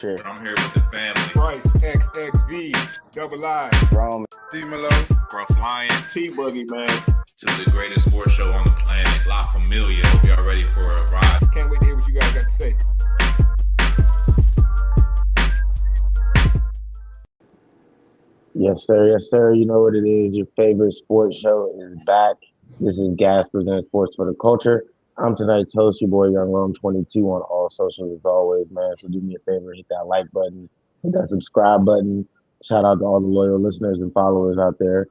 Sure. I'm here with the family. Price, XXV, Double I, Rome. D-Malo, Gruff Lion. T-Buggy, man. To the greatest sports show on the planet, La Familia. Hope y'all ready for a ride. Can't wait to hear what you guys got to say. Yes, sir. Yes, sir. You know what it is. Your favorite sports show is back. This is Gas Presents Sports for the Culture. I'm tonight's host, your boy Young Rome 22 on all socials as always, man. So do me a favor, hit that like button, hit that subscribe button. Shout out to all the loyal listeners and followers out there.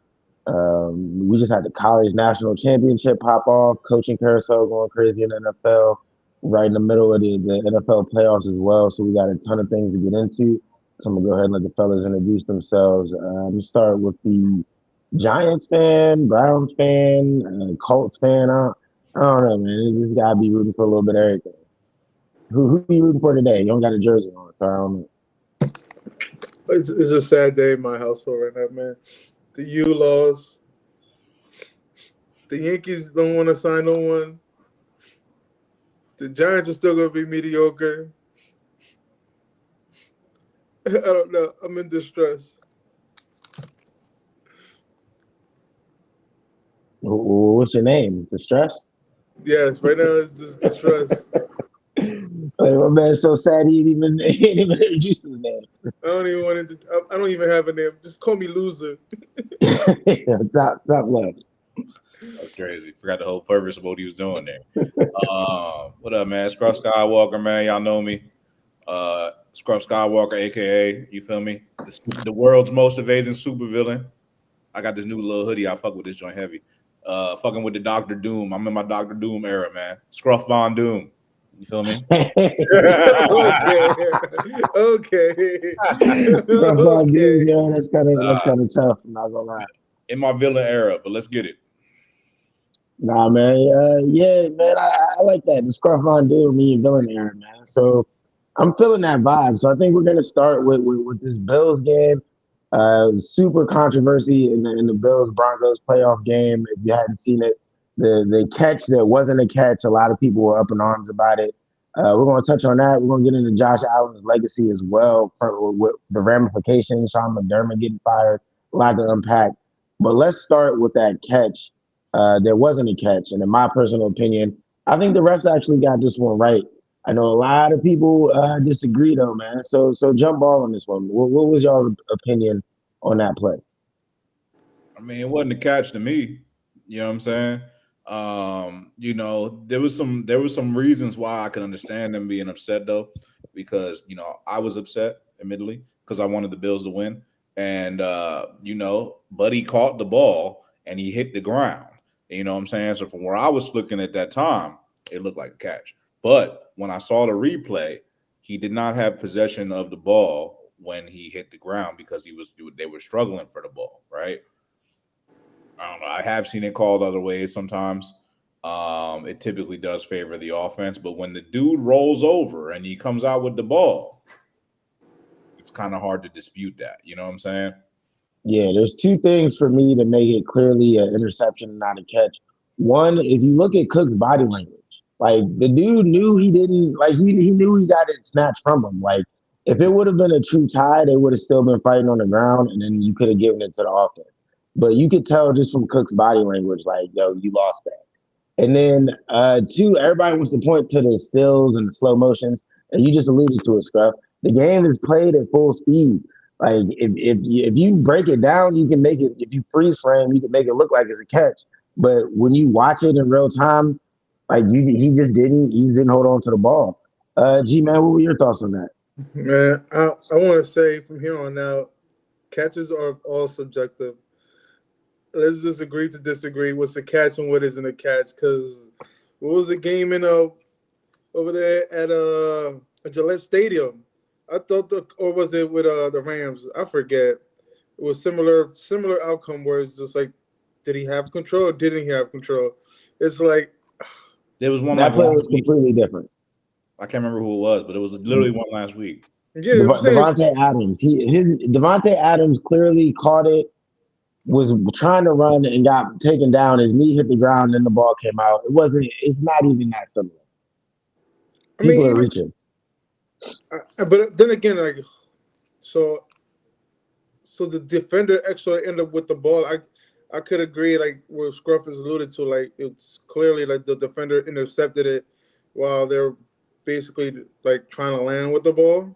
We just had the college national championship pop off, coaching carousel going crazy in the NFL, right in the middle of the NFL playoffs as well. So we got a ton of things to get into. So I'm gonna go ahead and let the fellas introduce themselves. I'm gonna start with the Giants fan, Browns fan, Colts fan. I don't know, man. This gotta be rooting for a little bit of everything. Who you rooting for today? You don't got a jersey on, so I don't know. It's a sad day in my household right now, man. The U lost. The Yankees don't want to sign no one. The Giants are still going to be mediocre. I don't know. I'm in distress. What's your name? Distress? Yes, right now it's just distress. Like, my man's so sad he ain't even introduced his name. I don't even have a name. Just call me loser. top left. That's crazy. Forgot the whole purpose of what he was doing there. What up, man? Scruff Skywalker, man. Y'all know me. Scruff Skywalker, a.k.a., you feel me? The world's most amazing supervillain. I got this new little hoodie. I fuck with this joint heavy. Fucking with the Dr. Doom. I'm in my Dr. Doom era, man. Scruff Von Doom. You feel me? Okay. Scruff Von Doom, yo, that's kind of tough. I'm not gonna lie. In my villain era, but let's get it. Nah, man. Yeah, man. I like that. The Scruff Von Doom, me and villain era, man. So I'm feeling that vibe. So I think we're gonna start with this Bills game. Super controversy in the Bills Broncos playoff game. If you hadn't seen it, the catch that wasn't a catch, a lot of people were up in arms about it. We're going to touch on that. We're going to get into Josh Allen's legacy as well, with the ramifications. Sean McDermott getting fired, a lot to unpack. But let's start with that catch. There wasn't a catch, and in my personal opinion, I think the refs actually got this one right. I know a lot of people disagree, though, man. So jump ball on this one. What was your opinion on that play? I mean, it wasn't a catch to me. You know what I'm saying? There was some reasons why I could understand them being upset, though, because I was upset, admittedly, because I wanted the Bills to win, and Buddy caught the ball and he hit the ground. You know what I'm saying? So from where I was looking at that time, it looked like a catch. But when I saw the replay, he did not have possession of the ball when he hit the ground because they were struggling for the ball, right? I don't know. I have seen it called other ways sometimes. It typically does favor the offense, but when the dude rolls over and he comes out with the ball, it's kind of hard to dispute that. You know what I'm saying? Yeah, there's two things for me to make it clearly an interception and not a catch. One, if you look at Cook's body language, like the dude knew he didn't, like he knew he got it snatched from him. Like if it would have been a true tie, they would have still been fighting on the ground, and then you could have given it to the offense. But you could tell just from Cook's body language, like, yo, you lost that. And then two, everybody wants to point to the stills and the slow motions, and you just alluded to it, Scruff. The game is played at full speed. Like if you break it down, you can make it. If you freeze frame, you can make it look like it's a catch. But when you watch it in real time, like he just didn't hold on to the ball. G man, what were your thoughts on that? Man, I want to say from here on out, catches are all subjective. Let's just agree to disagree. What's a catch and what isn't a catch? Because what was the game in over there at Gillette Stadium? I thought or was it with the Rams? I forget. It was similar outcome where it's just like, did he have control or didn't he have control? It's like there was one that play was completely different. I can't remember who it was, but it was literally one last week. Yeah, Devontae Adams. Devontae Adams clearly caught it, was trying to run and got taken down. His knee hit the ground and the ball came out. It's not even that similar. People are reaching. But then again, like so, so the defender actually ended up with the ball. I could agree, like what Scruff has alluded to, like it's clearly like the defender intercepted it while they're basically like trying to land with the ball.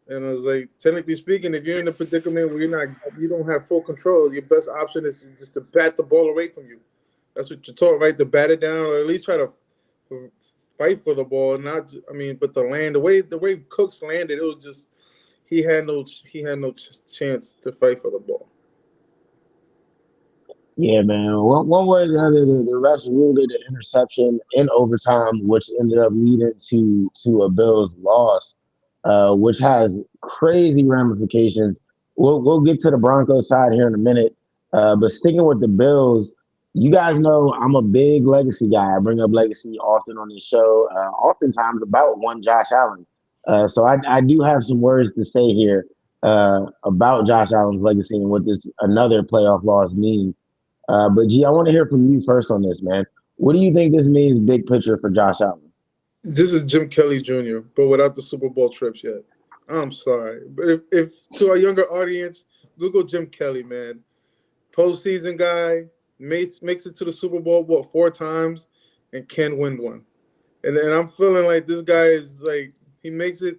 And I was like, technically speaking, if you're in a predicament where you don't have full control, your best option is just to bat the ball away from you. That's what you're taught, right? To bat it down, or at least try to fight for the ball. Not, I mean, but the way Cooks landed, it was just he had no chance to fight for the ball. Yeah, man. One way or the other, the refs ruled it an interception in overtime, which ended up leading to a Bills loss, which has crazy ramifications. We'll get to the Broncos side here in a minute, but sticking with the Bills, you guys know I'm a big legacy guy. I bring up legacy often on this show, oftentimes about one Josh Allen. So I do have some words to say here about Josh Allen's legacy and what this another playoff loss means. But G, I want to hear from you first on this, man. What do you think this means, big picture, for Josh Allen? This is Jim Kelly Jr., but without the Super Bowl trips yet. I'm sorry, but if to our younger audience, Google Jim Kelly, man. Postseason guy, makes it to the Super Bowl, what, 4 times, and can win one. And I'm feeling like this guy is like, he makes it,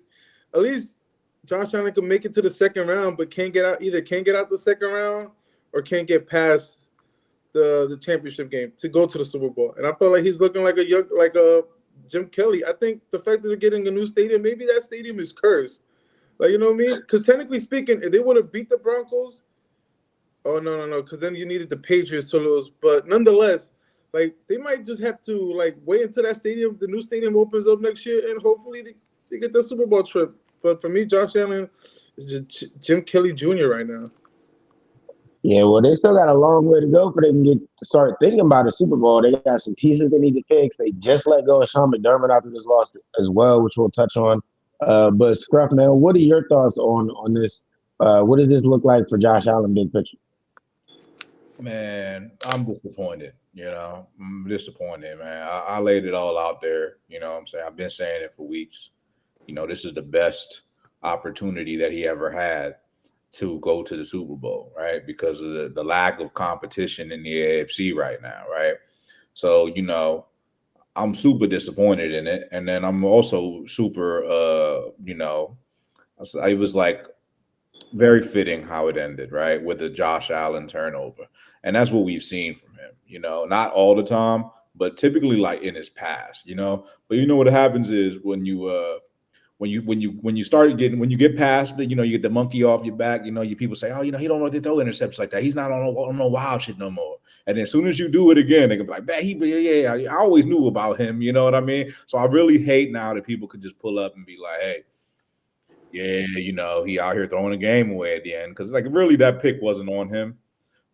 at least Josh Allen can make it to the second round, but can't get out the second round or can't get past the championship game to go to the Super Bowl. And I feel like he's looking like a Jim Kelly. I think the fact that they're getting a new stadium, maybe that stadium is cursed. Like, you know what I mean? Because technically speaking, if they would have beat the Broncos, oh no, because then you needed the Patriots to lose. But nonetheless, like they might just have to like wait until that stadium, the new stadium opens up next year, and hopefully they get the Super Bowl trip. But for me, Josh Allen is just Jim Kelly Jr. right now. Yeah, well, they still got a long way to go for them to start thinking about a Super Bowl. They got some pieces they need to fix. They just let go of Sean McDermott after this loss as well, which we'll touch on. But Scruff, man, what are your thoughts on this? What does this look like for Josh Allen, big picture? Man, I'm disappointed. I'm disappointed, man. I laid it all out there. What I'm saying, I've been saying it for weeks. This is the best opportunity that he ever had to go to the Super Bowl, right? Because of the lack of competition in the AFC right now, right? So, I'm super disappointed in it. And then I'm also super, it was like very fitting how it ended, right? With the Josh Allen turnover. And that's what we've seen from him, not all the time, but typically like in his past, But what happens is when you get past the, you get the monkey off your back, you people say, oh, he don't know if they throw interceptions like that. He's not on no wild shit no more. And then as soon as you do it again, they can be like, man, I always knew about him. You know what I mean? So I really hate now that people could just pull up and be like, hey, yeah, he out here throwing a game away at the end. Because like really that pick wasn't on him.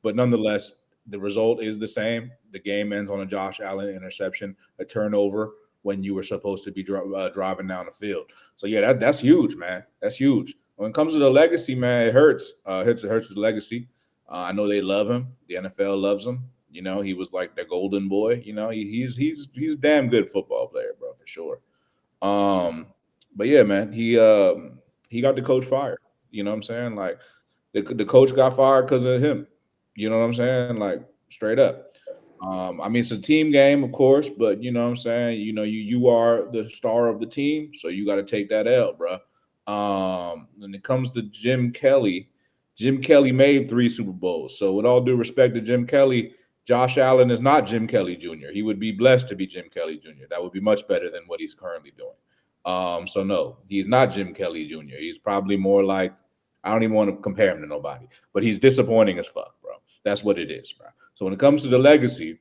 But nonetheless, the result is the same. The game ends on a Josh Allen interception, a turnover when you were supposed to be driving down the field. So yeah, that's huge, man. That's huge. When it comes to the legacy, man, it hurts. It hurts his legacy. I know they love him. The NFL loves him. He was like the golden boy. He's a damn good football player, bro, for sure. But yeah, man, he got the coach fired. You know what I'm saying? Like the coach got fired because of him. You know what I'm saying? Like straight up. I mean, it's a team game, of course, but you know what I'm saying? You are the star of the team, so you got to take that L, bro. When it comes to Jim Kelly made 3 Super Bowls. So with all due respect to Jim Kelly, Josh Allen is not Jim Kelly Jr. He would be blessed to be Jim Kelly Jr. That would be much better than what he's currently doing. So no, he's not Jim Kelly Jr. He's probably more like, I don't even want to compare him to nobody, but he's disappointing as fuck, bro. That's what it is, bro. So when it comes to the legacy,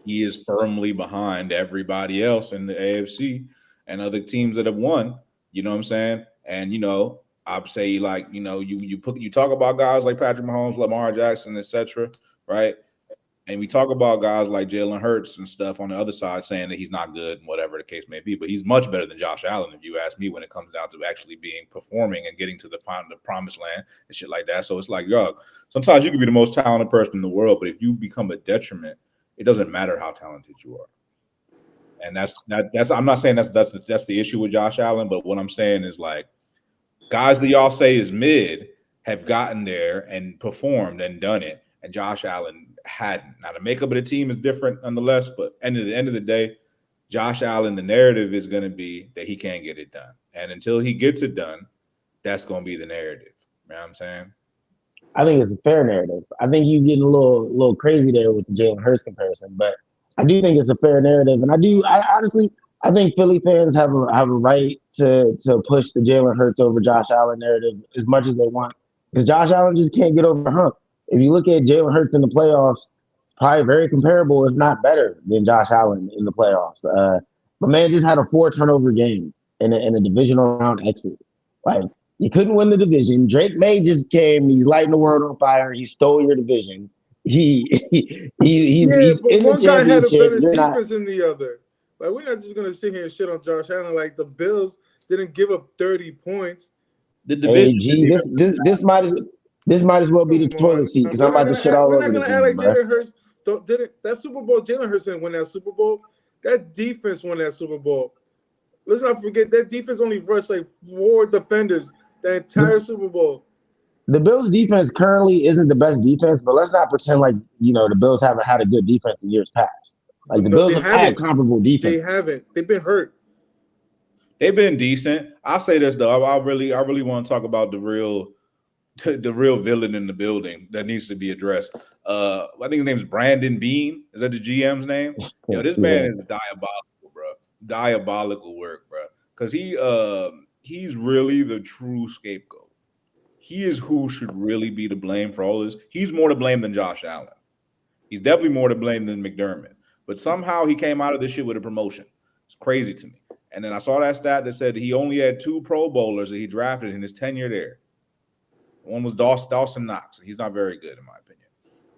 he is firmly behind everybody else in the AFC and other teams that have won. You know what I'm saying? And I'd say like you talk about guys like Patrick Mahomes, Lamar Jackson, etc. Right? And we talk about guys like Jalen Hurts and stuff on the other side saying that he's not good and whatever the case may be. But he's much better than Josh Allen, if you ask me, when it comes down to actually performing and getting to the promised land and shit like that. So it's like, yo, sometimes you can be the most talented person in the world, but if you become a detriment, it doesn't matter how talented you are. And that's I'm not saying that's the issue with Josh Allen, but what I'm saying is like guys that y'all say is mid have gotten there and performed and done it, and Josh Allen hadn't. Now the makeup of the team is different nonetheless, but at the end of the day, Josh Allen, the narrative is going to be that he can't get it done, and until he gets it done, that's going to be the narrative. You know what I'm saying? I think it's a fair narrative. I think you're getting a little crazy there with the Jalen Hurts comparison, but I do think it's a fair narrative, and I honestly I think Philly fans have a right to push the Jalen Hurts over Josh Allen narrative as much as they want, because Josh Allen just can't get over the hump. If you look at Jalen Hurts in the playoffs, probably very comparable, if not better, than Josh Allen in the playoffs. My man just had a 4 turnover game in a divisional round exit. Like, you couldn't win the division. Drake May just came. He's lighting the world on fire. He stole your division. He's but in the one guy had a championship. better You're defense not. than the other. Like, we're not just gonna sit here and shit on Josh Allen. Like, the Bills didn't give up 30 points. The division. Hey, G, this might as well be the Come on. toilet seat, because We're I'm not about to gonna shit act, all we're over not this gonna act like bro. Jalen Hurts didn't that Super Bowl. Jalen Hurts didn't win that Super Bowl. That defense won that Super Bowl. Let's not forget that defense only rushed like 4 defenders the entire Super Bowl. The Bills' defense currently isn't the best defense, but let's not pretend like the Bills haven't had a good defense in years past. Like, the No, Bills they have had haven't. comparable defense. They haven't. They've been hurt. They've been decent. I'll say this though. I really want to talk about the real villain in the building that needs to be addressed. I think his name is Brandon Bean. Is that the GM's name? Yo, this man is diabolical, bro. Diabolical work, bro. Because he's really the true scapegoat. He is who should really be to blame for all this. He's more to blame than Josh Allen. He's definitely more to blame than McDermott. But somehow he came out of this shit with a promotion. It's crazy to me. And then I saw that stat that said he only had 2 Pro Bowlers that he drafted in his tenure there. One was Dawson Knox. He's not very good, in my opinion.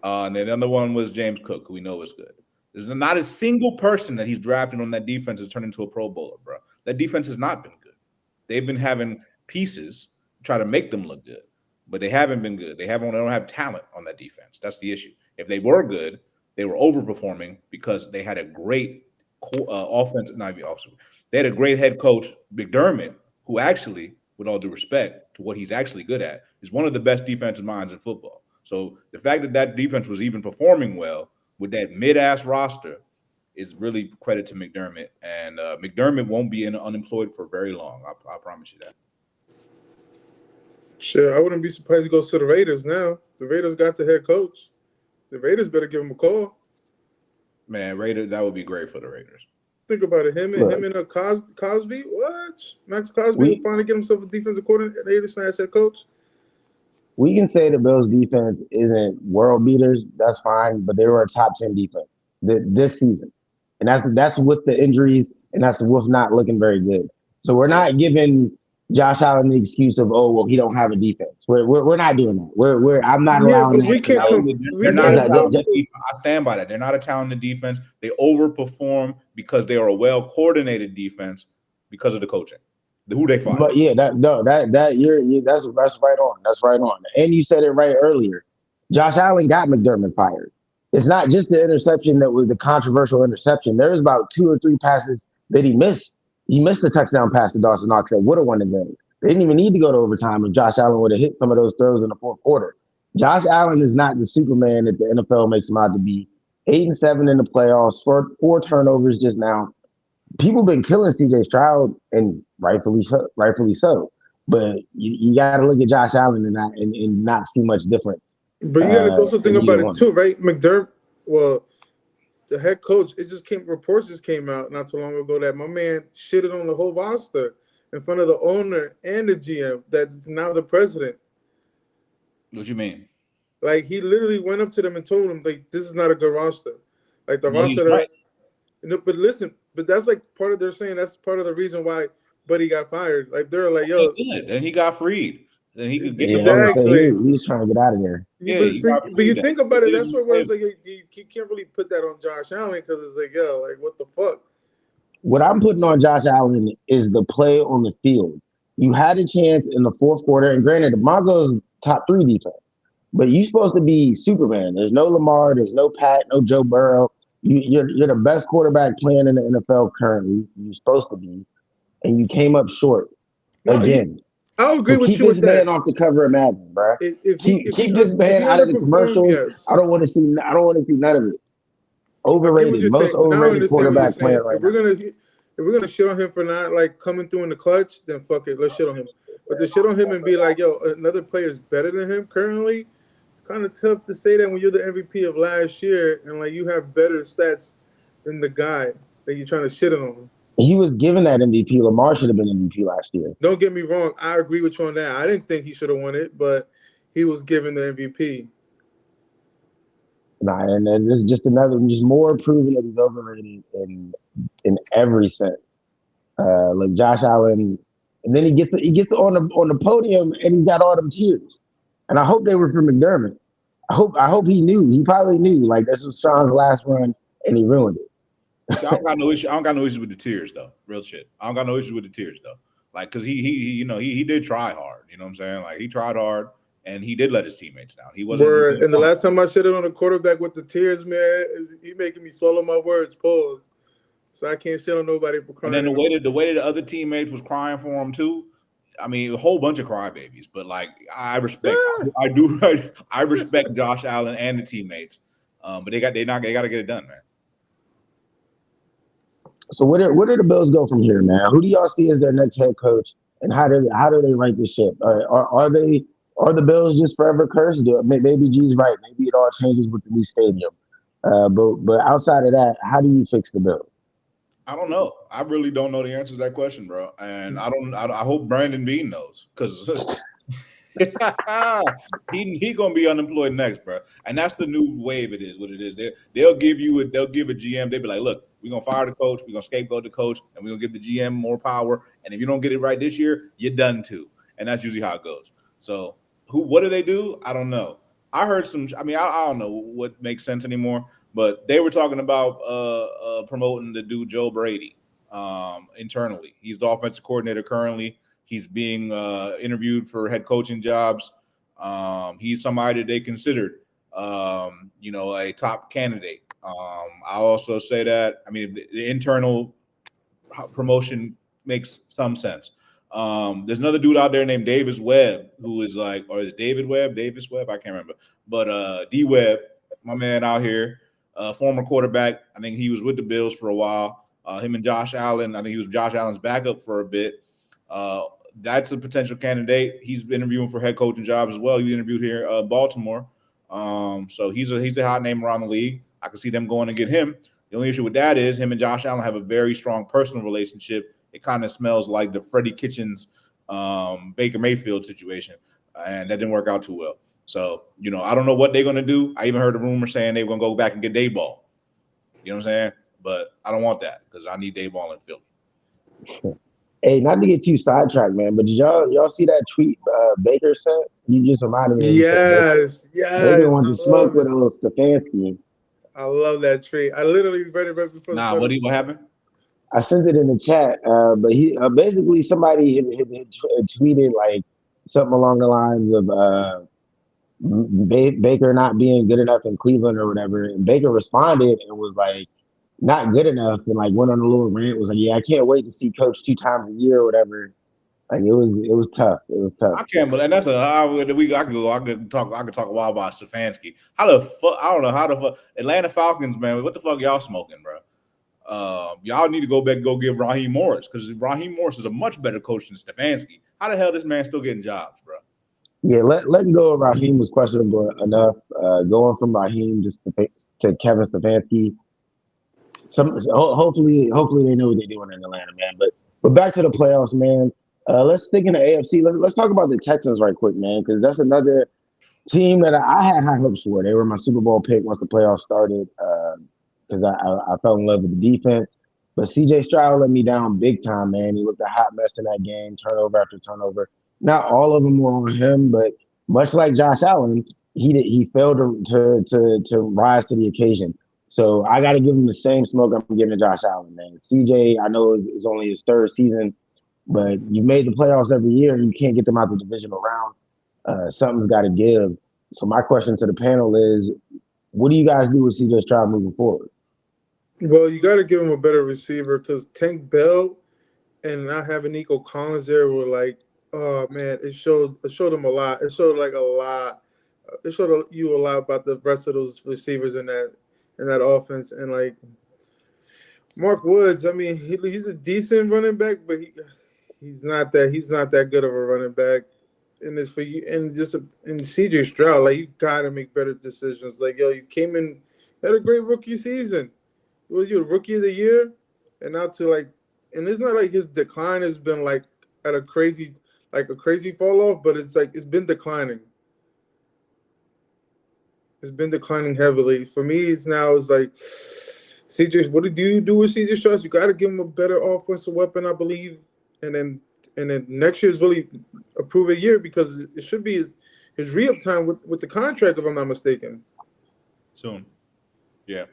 And then the other one was James Cook, who we know is good. There's not a single person that he's drafted on that defense has turned into a Pro Bowler, bro. That defense has not been good. They've been having pieces try to make them look good, but they haven't been good. They don't have talent on that defense. That's the issue. If they were good, they were overperforming because they had a great offensive. Not even offensive. They had a great head coach, McDermott, who actually, with all due respect to what he's actually good at, is one of the best defensive minds in football. So the fact that defense was even performing well with that mid-ass roster is really credit to McDermott. And McDermott won't be unemployed for very long. I promise you that. Sure, I wouldn't be surprised he goes to the Raiders now. The Raiders got the head coach. The Raiders better give him a call. Man, Raiders, that would be great for the Raiders. Think about it. Him and Cosby. What? Max Cosby will finally get himself a defensive coordinator / head coach. We can say the Bills' defense isn't world beaters. That's fine, but they were a top 10 defense this season, and that's with the injuries, and that's with not looking very good. So we're not giving Josh Allen the excuse of, oh, well, he don't have a defense. We're not doing that. I'm not allowing that. We can't they're not a talented defense. I stand by that. They're not a talented defense. They overperform because they are a well-coordinated defense because of the coaching, who they fired. But yeah, that's right on. That's right on. And you said it right earlier. Josh Allen got McDermott fired. It's not just the interception that was the controversial interception. There was about 2 or 3 passes that he missed. He missed the touchdown pass to Dawson Knox that would have won the game. They didn't even need to go to overtime if Josh Allen would have hit some of those throws in the fourth quarter. Josh Allen is not the Superman that the NFL makes him out to be. 8-7 in the playoffs, 4 turnovers just now. People been killing CJ Stroud, and rightfully so. But you got to look at Josh Allen and not see much difference. But you got to also think about it too, right? McDermott, well, the head coach, reports just came out not too long ago that my man shitted on the whole roster in front of the owner and the GM that's now the president. What you mean? Like, he literally went up to them and told them, like, this is not a good roster. Like, the roster. Right. But listen, but that's like part of, they're saying that's part of the reason why Buddy got fired. Like, they're like, yo. Then he got freed. Then he could get exactly. He was trying to get out of there. Yeah, but you think about it, that's where it's like you can't really put that on Josh Allen because it's like, yo, like, what the fuck? What I'm putting on Josh Allen is the play on the field. You had a chance in the fourth quarter, and granted, the Broncos top 3 defense, but you're supposed to be Superman. There's no Lamar, there's no Pat, no Joe Burrow. You're the best quarterback playing in the NFL currently. You're supposed to be, and you came up short No, again. I'll agree So with keep you with this man that. off the cover of Madden, bro. If Keep this he man out of the underperformed, commercials. yes. I don't want to see none of it. I get what Overrated, you're most saying. Now I overrated understand what you're quarterback saying. player right now. If we're gonna shit on him for not like coming through in the clutch, then fuck it, let's shit on him. But to shit on him and be like, yo, another player is better than him currently, it's kind of tough to say that when you're the MVP of last year and like you have better stats than the guy that you're trying to shit on. He was given that MVP. Lamar should have been MVP last year. Don't get me wrong, I agree with you on that. I didn't think he should have won it, but he was given the MVP. Nah, and this is just more proving that he's overrated in every sense. Like Josh Allen, and then he gets on the podium and he's got all them tears. And I hope they were from McDermott. I hope he knew. He probably knew. Like this was Sean's last run, and he ruined it. I don't got no issue. I don't got no issues with the tears though. Real shit. I don't got no issues with the tears though. Like, cause he did try hard. You know what I'm saying? Like he tried hard and he did let his teammates down. He wasn't. And the last time I shitted on a quarterback with the tears, man, is he making me swallow my words. Pause. So I can't shit on nobody for crying. And then the way that the other teammates was crying for him too. I mean, a whole bunch of crybabies. But like, I respect. Yeah. I respect Josh Allen and the teammates. But they got to get it done, man. So where do the Bills go from here, man? Who do y'all see as their next head coach, and how do they right this ship? Are the Bills just forever cursed? Maybe G's right. Maybe it all changes with the new stadium. But outside of that, how do you fix the Bills? I don't know. I really don't know the answer to that question, bro. And I hope Brandon Bean knows because he gonna be unemployed next, bro. And that's the new wave. It is what it is. They'll give a GM. They'll be like, look, we're gonna fire the coach. We're gonna scapegoat the coach, and we're gonna give the GM more power. And if you don't get it right this year, you're done too. And that's usually how it goes. So what do they do? I don't know. I heard some. I mean, I don't know what makes sense anymore. But they were talking about promoting the dude Joe Brady internally. He's the offensive coordinator currently. He's being interviewed for head coaching jobs. He's somebody that they considered, a top candidate. I also say that, I mean, the internal promotion makes some sense. There's another dude out there named Davis Webb who is like, or is it Davis Webb? I can't remember. But D Webb, my man out here. Former quarterback. I think he was with the Bills for a while. Him and Josh Allen. I think he was Josh Allen's backup for a bit. That's a potential candidate. He's been interviewing for head coaching jobs as well. He interviewed here Baltimore. So he's a hot name around the league. I can see them going and get him. The only issue with that is him and Josh Allen have a very strong personal relationship. It kind of smells like the Freddie Kitchens Baker Mayfield situation, and that didn't work out too well. So, I don't know what they're going to do. I even heard a rumor saying they were going to go back and get Dayball. You know what I'm saying? But I don't want that because I need Dayball in Philly. Hey, not to get too sidetracked, man, but did y'all see that tweet Baker sent? You just reminded me. Yes. Baker wanted to smoke with a little Stefanski. I love that tweet. I literally read it right before. What happened? I sent it in the chat, but he basically somebody had tweeted like something along the lines of Baker not being good enough in Cleveland or whatever. And Baker responded and was like, not good enough, and like went on a little rant. Was like, yeah, I can't wait to see Coach 2 times a year or whatever. Like it was tough. It was tough. I can't believe, and that's I could talk a while about Stefanski. How the fuck? I don't know how the fuck Atlanta Falcons, man. What the fuck y'all smoking, bro? Y'all need to go back and go get Raheem Morris because Raheem Morris is a much better coach than Stefanski. How the hell this man still getting jobs, bro? Yeah, letting go of Raheem was questionable enough. Going from Raheem just to Kevin Stefanski. Hopefully they know what they're doing in Atlanta, man. But back to the playoffs, man. Let's stick in the AFC. Let's talk about the Texans right quick, man, because that's another team that I had high hopes for. They were my Super Bowl pick once the playoffs started because I fell in love with the defense. But C.J. Stroud let me down big time, man. He looked a hot mess in that game, turnover after turnover. Not all of them were on him, but much like Josh Allen, he failed to rise to the occasion. So I got to give him the same smoke I'm giving to Josh Allen, man. CJ, I know it's only his third season, but you made the playoffs every year and you can't get them out the divisional round. Something's got to give. So my question to the panel is, what do you guys do with CJ Stroud moving forward? Well, you got to give him a better receiver because Tank Bell and not having Nico Collins there were like, oh man, it showed him a lot. It showed like a lot. It showed you a lot about the rest of those receivers in that offense. And like Mark Woods, I mean, he's a decent running back, but he's not that good of a running back. And it's for you, and just and CJ Stroud, like you gotta make better decisions. Like yo, you came in, had a great rookie season. Was you a rookie of the year? And now to like, and it's not like his decline has been like at a crazy fall off, but it's like it's been declining. It's been declining heavily. For me, it's like CJ. What do you do with CJ Stroud? You got to give him a better offensive weapon, I believe, and then next year is really a proven year because it should be his re-up time with the contract, if I'm not mistaken. Soon. Yeah.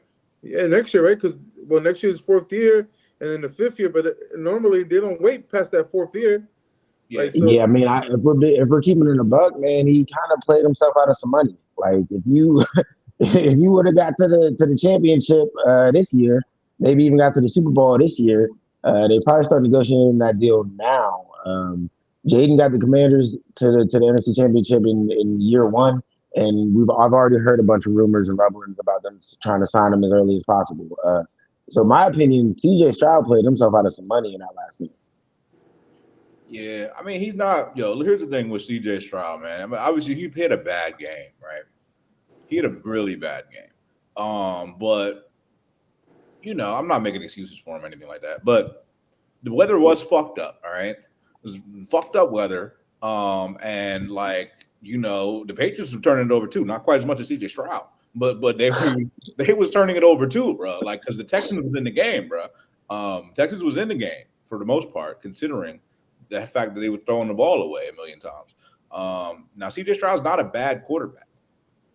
Yeah, next year, right? Because next year is fourth year, and then the fifth year. But normally they don't wait past that fourth year. Yeah. Like so, Yeah, I mean, if we're keeping it in a buck, man, he kind of played himself out of some money. Like if you if you would have got to the championship this year, maybe even got to the Super Bowl this year, they probably start negotiating that deal now. Jaden got the Commanders to the NFC Championship in year one, and I've already heard a bunch of rumors and rumblings about them trying to sign him as early as possible. So, my opinion, C.J. Stroud played himself out of some money in that last game. Yeah, I mean, he's not. Here's the thing with C.J. Stroud, man. I mean, obviously, he had a bad game, right? He had a really bad game. But I'm not making excuses for him or anything like that. But the weather was fucked up. All right, it was fucked up weather. And the Patriots were turning it over too. Not quite as much as C.J. Stroud, but they was turning it over too, bro. Like because the Texans was in the game, bro. Texans was in the game for the most part, considering the fact that they were throwing the ball away a million times. Now C.J. Stroud's not a bad quarterback.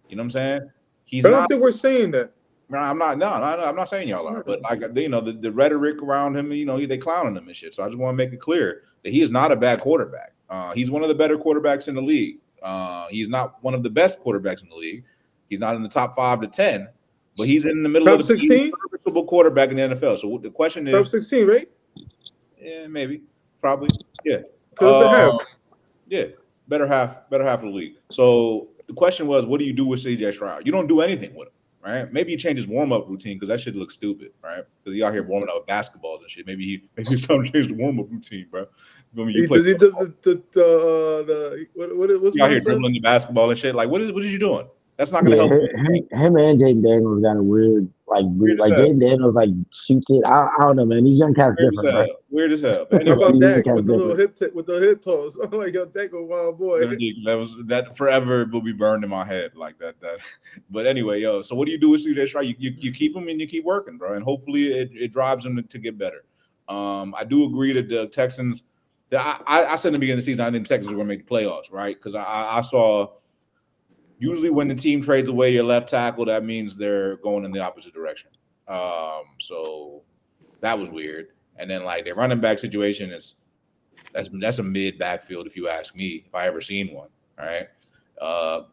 You know what I'm saying? He's I don't not. think we're saying that. No, I'm not. No, I'm not saying y'all are. But the rhetoric around him, they clowning him and shit. So I just want to make it clear that he is not a bad quarterback. He's one of the better quarterbacks in the league. He's not one of the best quarterbacks in the league. He's not in the top 5 to 10, but he's in the middle top of the 16 serviceable quarterback in the NFL. So the question is, top 16, right? Yeah, maybe, probably, yeah. Because the half. Yeah, better half of the league. So the question was, what do you do with CJ Stroud? You don't do anything with him, right? Maybe you change his warm-up routine because that shit looks stupid, right? Because he out here warming up with basketballs and shit. Maybe it's time to change the warm-up routine, bro. What's he out here dribbling the basketball and shit. Like, what is you doing? That's not gonna Yeah, help. him and Jaden Daniels got a weird Jaden Daniels like shoots it. I don't know, man. These young cats different, bro. Weird as hell. How Anyway, about Dak with the little hip toss? I'm like, yo, Dak a wild boy. That forever will be burned in my head like that. But anyway, so what do you do with CJ Stroud? You keep him and you keep working, bro, and hopefully it drives him to get better. I do agree that the Texans. I said in the beginning of the season, I think the Texans are going to make the playoffs, right? Because I saw. Usually when the team trades away your left tackle, that means they're going in the opposite direction. So that was weird. And then their running back situation that's a mid backfield if you ask me, if I ever seen one. All right.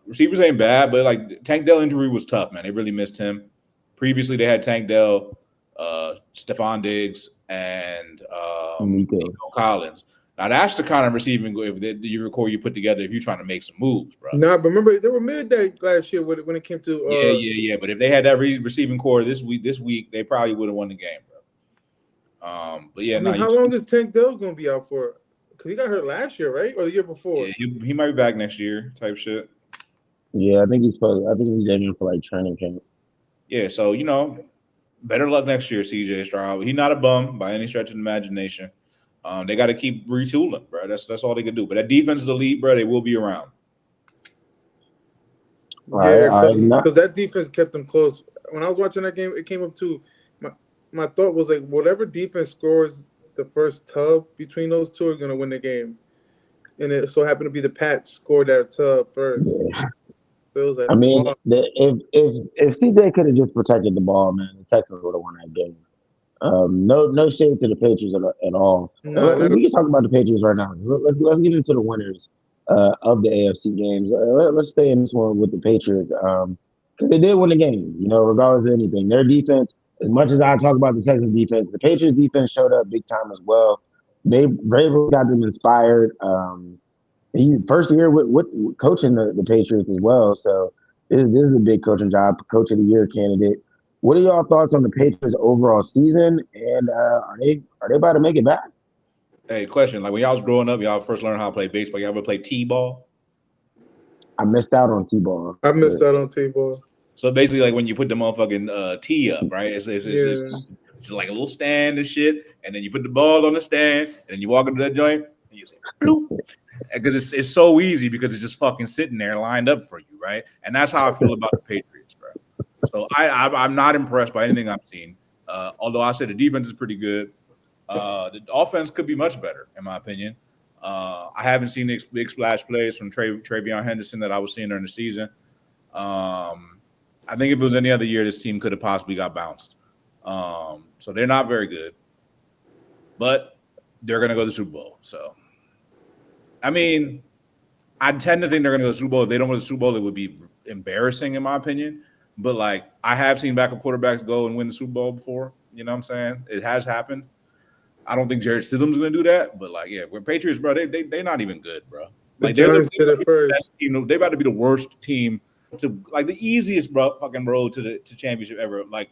Receivers ain't bad, but Tank Dell injury was tough, man. They really missed him. Previously they had Tank Dell, Stephon Diggs, and Nico Collins. Now that's the kind of receiving you record you put together if you're trying to make some moves, bro. Nah, but remember they were mid that last year when it came to yeah. But if they had that receiving core this week, they probably would have won the game, bro. But yeah, how long is Tank Dell gonna be out for? Because he got hurt last year, right, or the year before? Yeah, he might be back next year, type shit. Yeah, I think he's aiming for training camp. Yeah, so better luck next year, CJ Stroud. He's not a bum by any stretch of the imagination. They got to keep retooling, bro. That's all they can do. But that defense is elite, bro. They will be around. Yeah, because that defense kept them close. When I was watching that game, it came up to my thought was whatever defense scores the first tub between those two are gonna win the game. And it so happened to be the Pats scored that tub first. Yeah. So it was if CJ could have just protected the ball, man, the Texans would have won that game. No shade to the Patriots at all. We can talk about the Patriots right now. Let's get into the winners of the AFC games. Let's stay in this one with the Patriots because they did win the game. Regardless of anything, their defense as much as I talk about the Texans defense, the Patriots defense showed up big time as well. Vrabel got them inspired. He first year with coaching the Patriots as well. So this is a big coaching job, coach of the year candidate. What are y'all thoughts on the Patriots overall season? And are they about to make it back? Hey, question. Like when y'all was growing up, y'all first learned how to play baseball. Y'all ever play T-ball? I missed out on T-ball. I missed out on T-ball. So basically, like when you put the motherfucking tee up, right? It's like a little stand and shit, and then you put the ball on the stand, and then you walk into that joint, and you say bloop, because it's so easy because it's just fucking sitting there lined up for you, right? And that's how I feel about the Patriots, bro. So I'm not impressed by anything I've seen. Although I say the defense is pretty good, the offense could be much better, in my opinion. I haven't seen the big splash plays from Travion Henderson that I was seeing during the season. I think if it was any other year, this team could have possibly got bounced. So they're not very good, but they're going to go to the Super Bowl. So, I mean, I tend to think they're going to go to the Super Bowl. If they don't go to the Super Bowl, it would be embarrassing, in my opinion. But, like, I have seen backup quarterbacks go and win the Super Bowl before. You know what I'm saying? It has happened. I don't think Jared Stidham's going to do that. But, like, yeah, we're Patriots, bro. They're not even good, bro. Like, they're the best team. They're about to be the worst team. To like the easiest fucking road to championship ever, like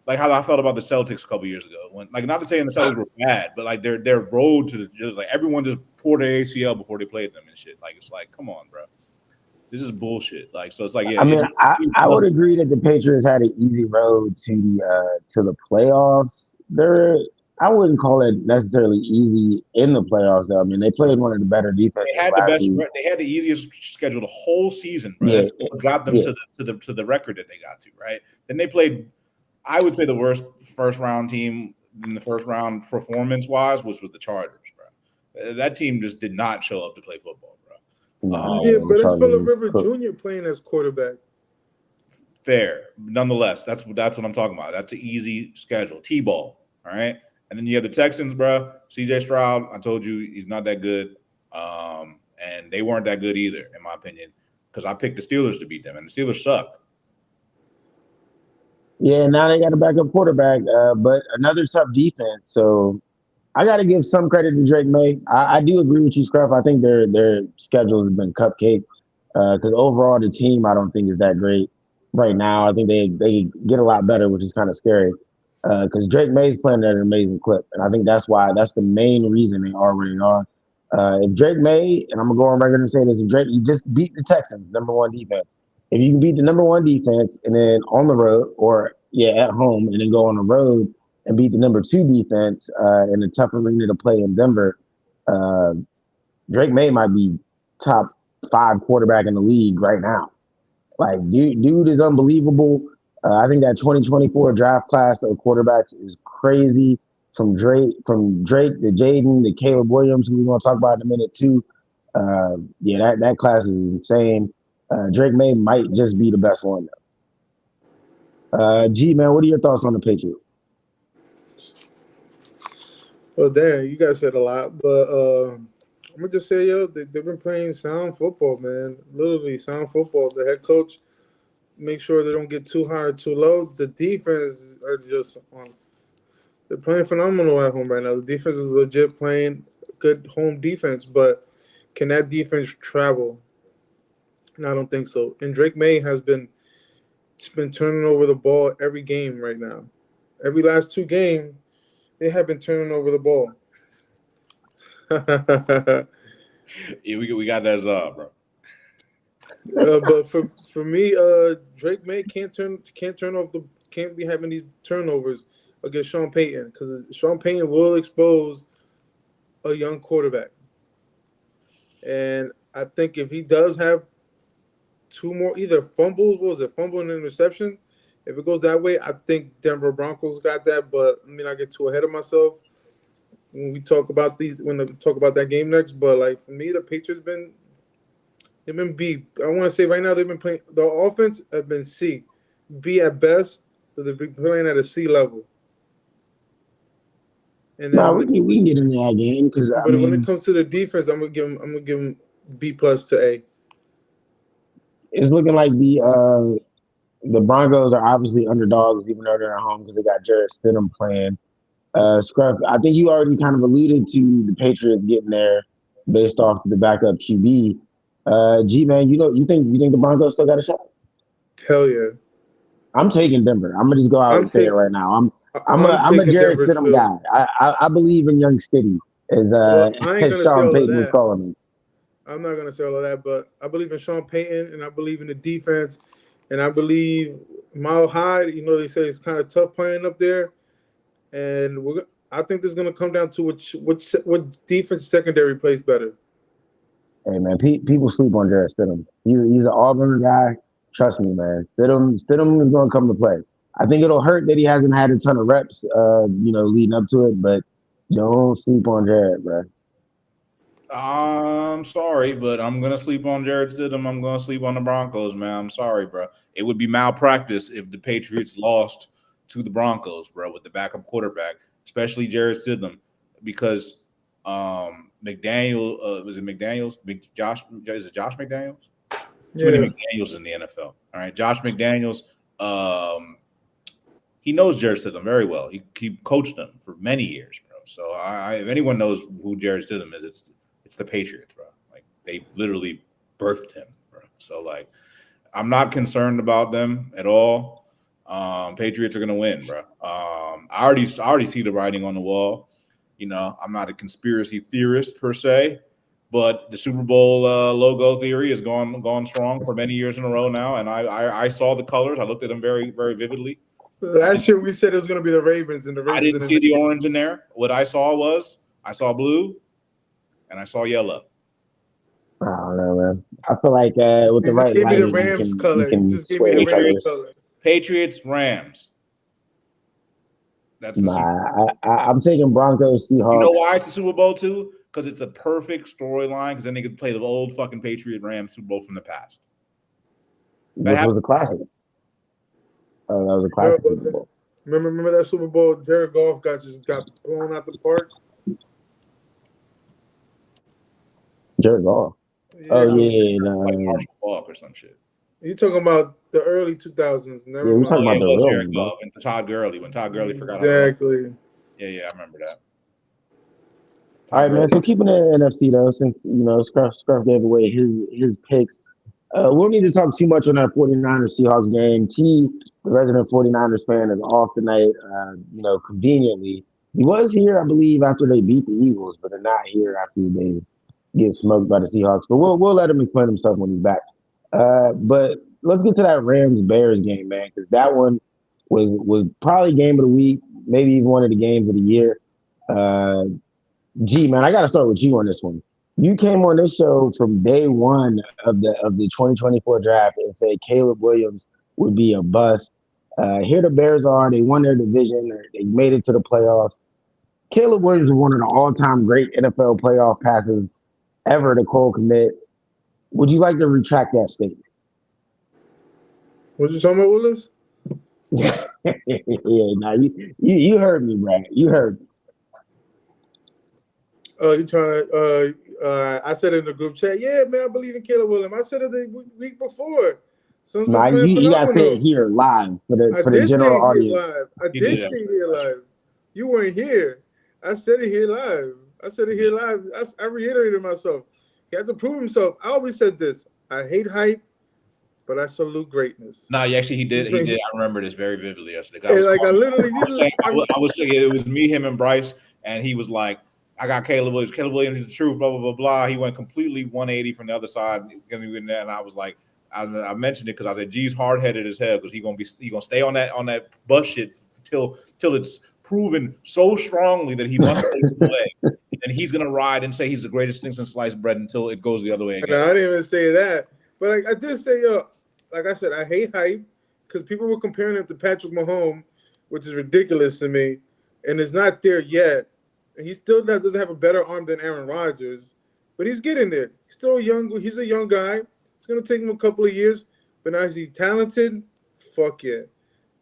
how I felt about the Celtics a couple years ago. When like not to say the Celtics were bad, but like their road to just like everyone just poured their ACL before they played them and shit. Like it's like, come on, bro, this is bullshit. Like so, it's like yeah. I mean, I would agree that the Patriots had an easy road to the playoffs. I wouldn't call it necessarily easy in the playoffs, though. I mean, they played one of the better defenses. They had the best. They had the easiest schedule the whole season, bro. That's what got them to the record that they got to, right? Then they played, I would say, the worst first round team in the first round performance wise was with the Chargers, bro. That team just did not show up to play football, bro. Yeah, but it's Phillip Rivers Jr. playing as quarterback. Fair, nonetheless, that's what I'm talking about. That's an easy schedule, T-ball, all right. And then you have the Texans, bro. C.J. Stroud, I told you he's not that good. And they weren't that good either, in my opinion, because I picked the Steelers to beat them, and the Steelers suck. Yeah, now they got a backup quarterback, but another tough defense. So I got to give some credit to Drake May. I do agree with you, Scruff. I think their schedule has been cupcake because overall the team I don't think is that great right now. I think they get a lot better, which is kind of scary. Because Drake May's playing at an amazing clip. And I think that's the main reason they are where they are. If Drake May, and I'm going to go on record and say this, if Drake, you just beat the Texans, number one defense. If you can beat the number one defense and then on the road or, at home and then go on the road and beat the number two defense in a tough arena to play in Denver, Drake May might be top 5 quarterback in the league right now. Like, dude is unbelievable. I think that 2024 draft class of quarterbacks is crazy. From Drake to Jaden to Caleb Williams, who we're going to talk about in a minute too. That class is insane. Drake May might just be the best one though. G man, what are your thoughts on the Patriots? Well, damn, you guys said a lot, but I'm gonna just say, they've been playing sound football, man. Literally sound football. The head coach. Make sure they don't get too high or too low. The defense are just they're playing phenomenal at home right now. The defense is legit playing good home defense, but can that defense travel? And I don't think so. And Drake May has been turning over the ball every game right now. Every last 2 games, they have been turning over the ball. Yeah, we got that bro. But for me, Drake May can't be having these turnovers against Sean Payton because Sean Payton will expose a young quarterback, and I think if he does have 2 more either fumbles, fumble and interception, if it goes that way, I think Denver Broncos got that. But I mean, I get too ahead of myself when we talk about that game next. But like for me, the Patriots they've been B. I want to say right now they've been playing. The offense have been C, B at best, but they've been playing at a C level. And then we can get into that game because when it comes to the defense, I'm gonna give them B+ to A. It's looking like the The Broncos are obviously underdogs, even though they're at home because they got Jarrett Stidham playing. Scruff, I think you already kind of alluded to the Patriots getting there based off the backup QB. G man, you think the Broncos still got a shot? Hell yeah. I'm taking Denver. I'm gonna just go out I'm and say it taking right now. I'm I'm I'm a taking Jarrett Denver Stidham too. guy. I believe in young Stiddy, as Well, I ain't as gonna say Sean all of Payton is that. calling me. I'm not gonna say all of that, but I believe in Sean Payton and I believe in the defense, and I believe Mile High. You know, they say it's kind of tough playing up there, and I think this is gonna come down to what defense secondary plays better. Hey man, people sleep on Jarrett Stidham. He's an Auburn guy. Trust me, man. Stidham is gonna come to play. I think it'll hurt that he hasn't had a ton of reps, leading up to it. But don't sleep on Jarrett, bro. I'm sorry, but I'm gonna sleep on Jared Stidham. I'm gonna sleep on the Broncos, man. I'm sorry, bro. It would be malpractice if the Patriots lost to the Broncos, bro, with the backup quarterback, especially Jared Stidham, because McDaniel was it McDaniels? Is it Josh McDaniels? Too many Yeah, McDaniels in the NFL. All right, Josh McDaniels. He knows Jared Stidham very well. He coached him for many years, bro. So if anyone knows who Jared Stidham is, it's the Patriots, bro. Like they literally birthed him, bro. So like I'm not concerned about them at all. Patriots are gonna win, bro. I already see the writing on the wall. You know, I'm not a conspiracy theorist per se, but the Super Bowl logo theory has gone strong for many years in a row now, and I saw the colors. I looked at them very very vividly. last year we said it was gonna be the Ravens, and the I Ravens didn't didn't. see the orange in there. What I saw blue and I saw yellow. I don't know, man. I feel like with the You just right gave me the lighting, you Rams can you color. You can just gave me sway the the Rams colors. color. Patriots, Rams. That's the Super Nah, I'm taking Broncos, You know Seahawks. why it's the Super Bowl too? Because it's a perfect storyline. Because then they could play the old fucking Patriot Rams Super Bowl from the past. That Which happened. was a classic. That was a No, it classic Super wasn't. Bowl. Remember that Super Bowl? Jared Goff got blown out the park. Jared Goff. Yeah, Oh Nah, yeah, like no, Marshall Falk or some shit. you talking about the early 2000s? yeah. Never We're mind. talking Oh yeah, about it the was real Jared one, bro. Goff and Todd Gurley when Todd Gurley forgot how to run. Exactly. Yeah, I remember that. All Todd right, man. Gurley. So keeping it in NFC though, since Scruff gave away his picks, we don't need to talk too much on that 49ers Seahawks game. The resident 49ers fan, is off tonight. Conveniently, he was here, I believe, after they beat the Eagles, but they're not here after they get smoked by the Seahawks. But we'll let him explain himself when he's back. But let's get to that Rams Bears game, man, because that one was probably game of the week, maybe even one of the games of the year. Uh, man, I got to start with you on this one. You came on this show from day one of the 2024 draft and said Caleb Williams would be a bust. Here the Bears are. They won their division. They made it to the playoffs. Caleb Williams was one of the all-time great NFL playoff passes ever to Cole Kmet. Would you like to retract that statement? What you talking about, Willis? Yeah, now you heard me, Brad. You heard me. You trying to? I said in the group chat, yeah, man, I believe in Caleb Williams. I said it the week before. Son's been Now playing you gotta say it phenomenal. here live for the I for the did say general it here live. audience. I He did did say that. it here live. You weren't here. I said it here live. I said it here live. I reiterated myself. He had to prove himself. I always said this. I hate hype, but I salute greatness. No, actually, he did. He did. I remember this very vividly yesterday. And like I literally, I was saying it was me, him, and Bryce, and he was like, "I got Caleb Williams. Caleb Williams is the truth." Blah blah blah blah. He went completely 180 from the other side, and I was like, I mentioned it because I said, "G's hard headed as hell because he gonna stay on that bus shit till it's proven so strongly that he must take the way, and he's gonna ride and say he's the greatest thing since sliced bread until it goes the other way again." no, I didn't even say that. But I did say, like I said, I hate hype because people were comparing him to Patrick Mahomes, which is ridiculous to me, and it's not there yet. And he still doesn't have a better arm than Aaron Rodgers, but he's getting there. He's still young. He's a young guy. It's gonna take him a couple of years, but now is he talented? Fuck yeah.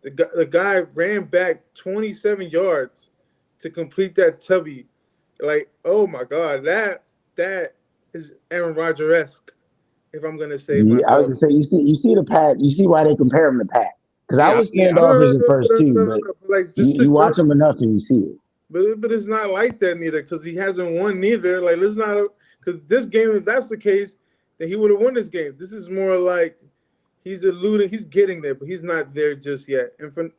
The guy ran back 27 yards to complete that tubby. Like, oh my God, that is Aaron Rodgers-esque. If I'm gonna save Yeah, I was myself. gonna say you see the Pat, you see why they compare him to Pat. Because I Yeah, was yeah. No, no, no, standoffish at no, first no, too, no, no, but no. Like just you watch to him enough and you see it. but it's not like that neither because he hasn't won neither. Like let's not because this game, if that's the case, then he would have won this game. This is more like he's alluding, he's getting there, but he's not there just yet. And for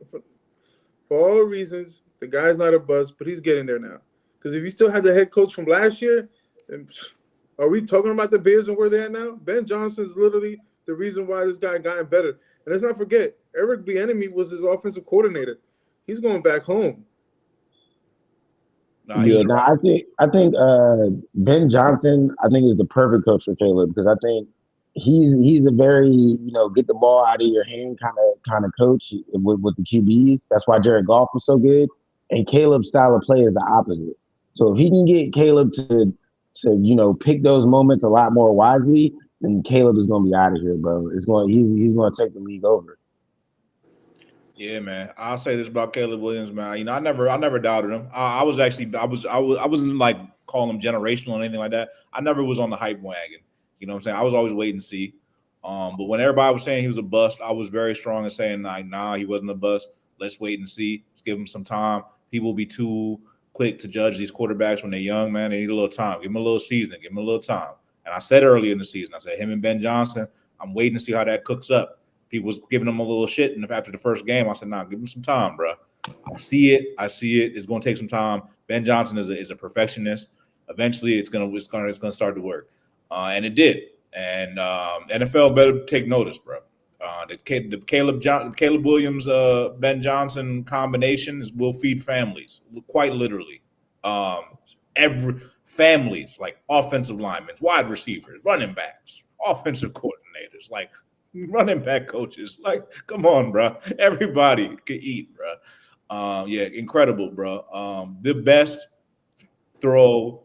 all the reasons, the guy's not a bust, but he's getting there now. Because if you still had the head coach from last year, then are we talking about the Bears and where they're at now? Ben Johnson is literally the reason why this guy gotten better. And let's not forget, Eric Bieniemy was his offensive coordinator. He's going back home. Nah, he Yeah, was no, right. I think Ben Johnson, I think is the perfect coach for Caleb because I think he's a very get the ball out of your hand kind of coach with the QBs. That's why Jared Goff was so good, and Caleb's style of play is the opposite. So if he can get Caleb to pick those moments a lot more wisely, then Caleb is going to be out of here, bro. He's going to take the league over. Yeah, man. I'll say this about Caleb Williams, man. I never doubted him. I was actually, I wasn't like calling him generational or anything like that. I never was on the hype wagon. You know what I'm saying? I was always waiting to see. But when everybody was saying he was a bust, I was very strong in saying, like, nah, he wasn't a bust. Let's wait and see. Let's give him some time. People be too quick to judge these quarterbacks when they're young, man. They need a little time. Give them a little seasoning. Give them a little time. And I said earlier in the season, I said him and Ben Johnson. I'm waiting to see how that cooks up. People was giving him a little shit, and after the first game, I said, "Nah, give him some time, bro. I see it. I see it. It's going to take some time." Ben Johnson is a perfectionist. Eventually, it's gonna start to work, and it did. And NFL better take notice, bro. The Caleb Williams Ben Johnson combination will feed families, quite literally. Um, every families like offensive linemen, wide receivers, running backs, offensive coordinators, like running back coaches. Like, come on, bro. Everybody can eat, bro. Yeah, incredible, bro. The best throw,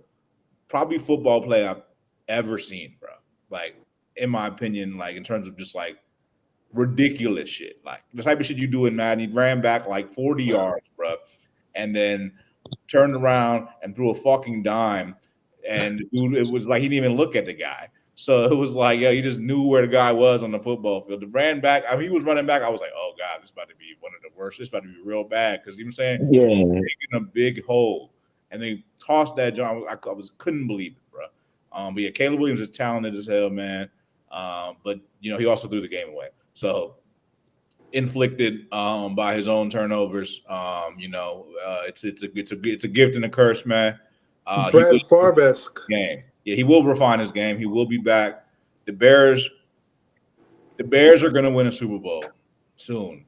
probably football play I've ever seen, bro. Like, in my opinion, like in terms of just like ridiculous shit, like the type of shit you do in Madden. He ran back like 40 yards, bro, and then turned around and threw a fucking dime. And dude, it was like he didn't even look at the guy. So it was like, yeah, he just knew where the guy was on the football field. The ran back, I mean, he was running back. I was like, oh God, this is about to be one of the worst. This is about to be real bad. Because you know what I'm saying? Yeah, Taking a big hole. And they tossed that John. Couldn't believe it, bro. But yeah, Caleb Williams is talented as hell, man. But he also threw the game away. So inflicted by his own turnovers. It's a gift and a curse, man. He Brad will Favre-esque. game. Yeah, he will refine his game. He will be back. The Bears are going to win a Super Bowl soon.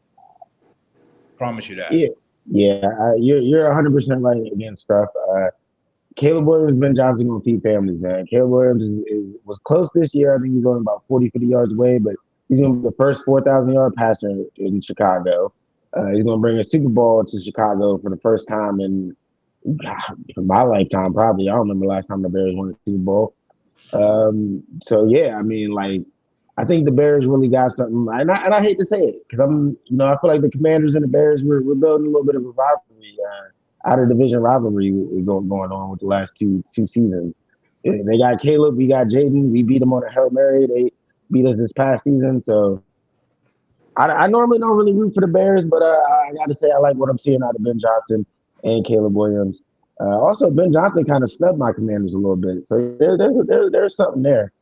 Promise you that. yeah, yeah. You're 100% right again, Scruff. Caleb Williams, Ben Johnson gonna feed families, man. Caleb Williams was close this year. I think he's only about 40, 50 yards away, but he's gonna be the first 4,000-yard passer in Chicago. He's gonna bring a Super Bowl to Chicago for the first time in my lifetime, probably. I don't remember the last time the Bears won a Super Bowl. So yeah, I mean, like, I think the Bears really got something, and I hate to say it because I feel like the Commanders and the Bears we're building a little bit of a rivalry, out of division rivalry going on with the last two seasons. They got Caleb, we got Jaden. We beat them on a Hail Mary. They beat us this past season, so I normally don't really root for the Bears, but I got to say I like what I'm seeing out of Ben Johnson and Caleb Williams. Also, Ben Johnson kind of snubbed my Commanders a little bit, so there's something there.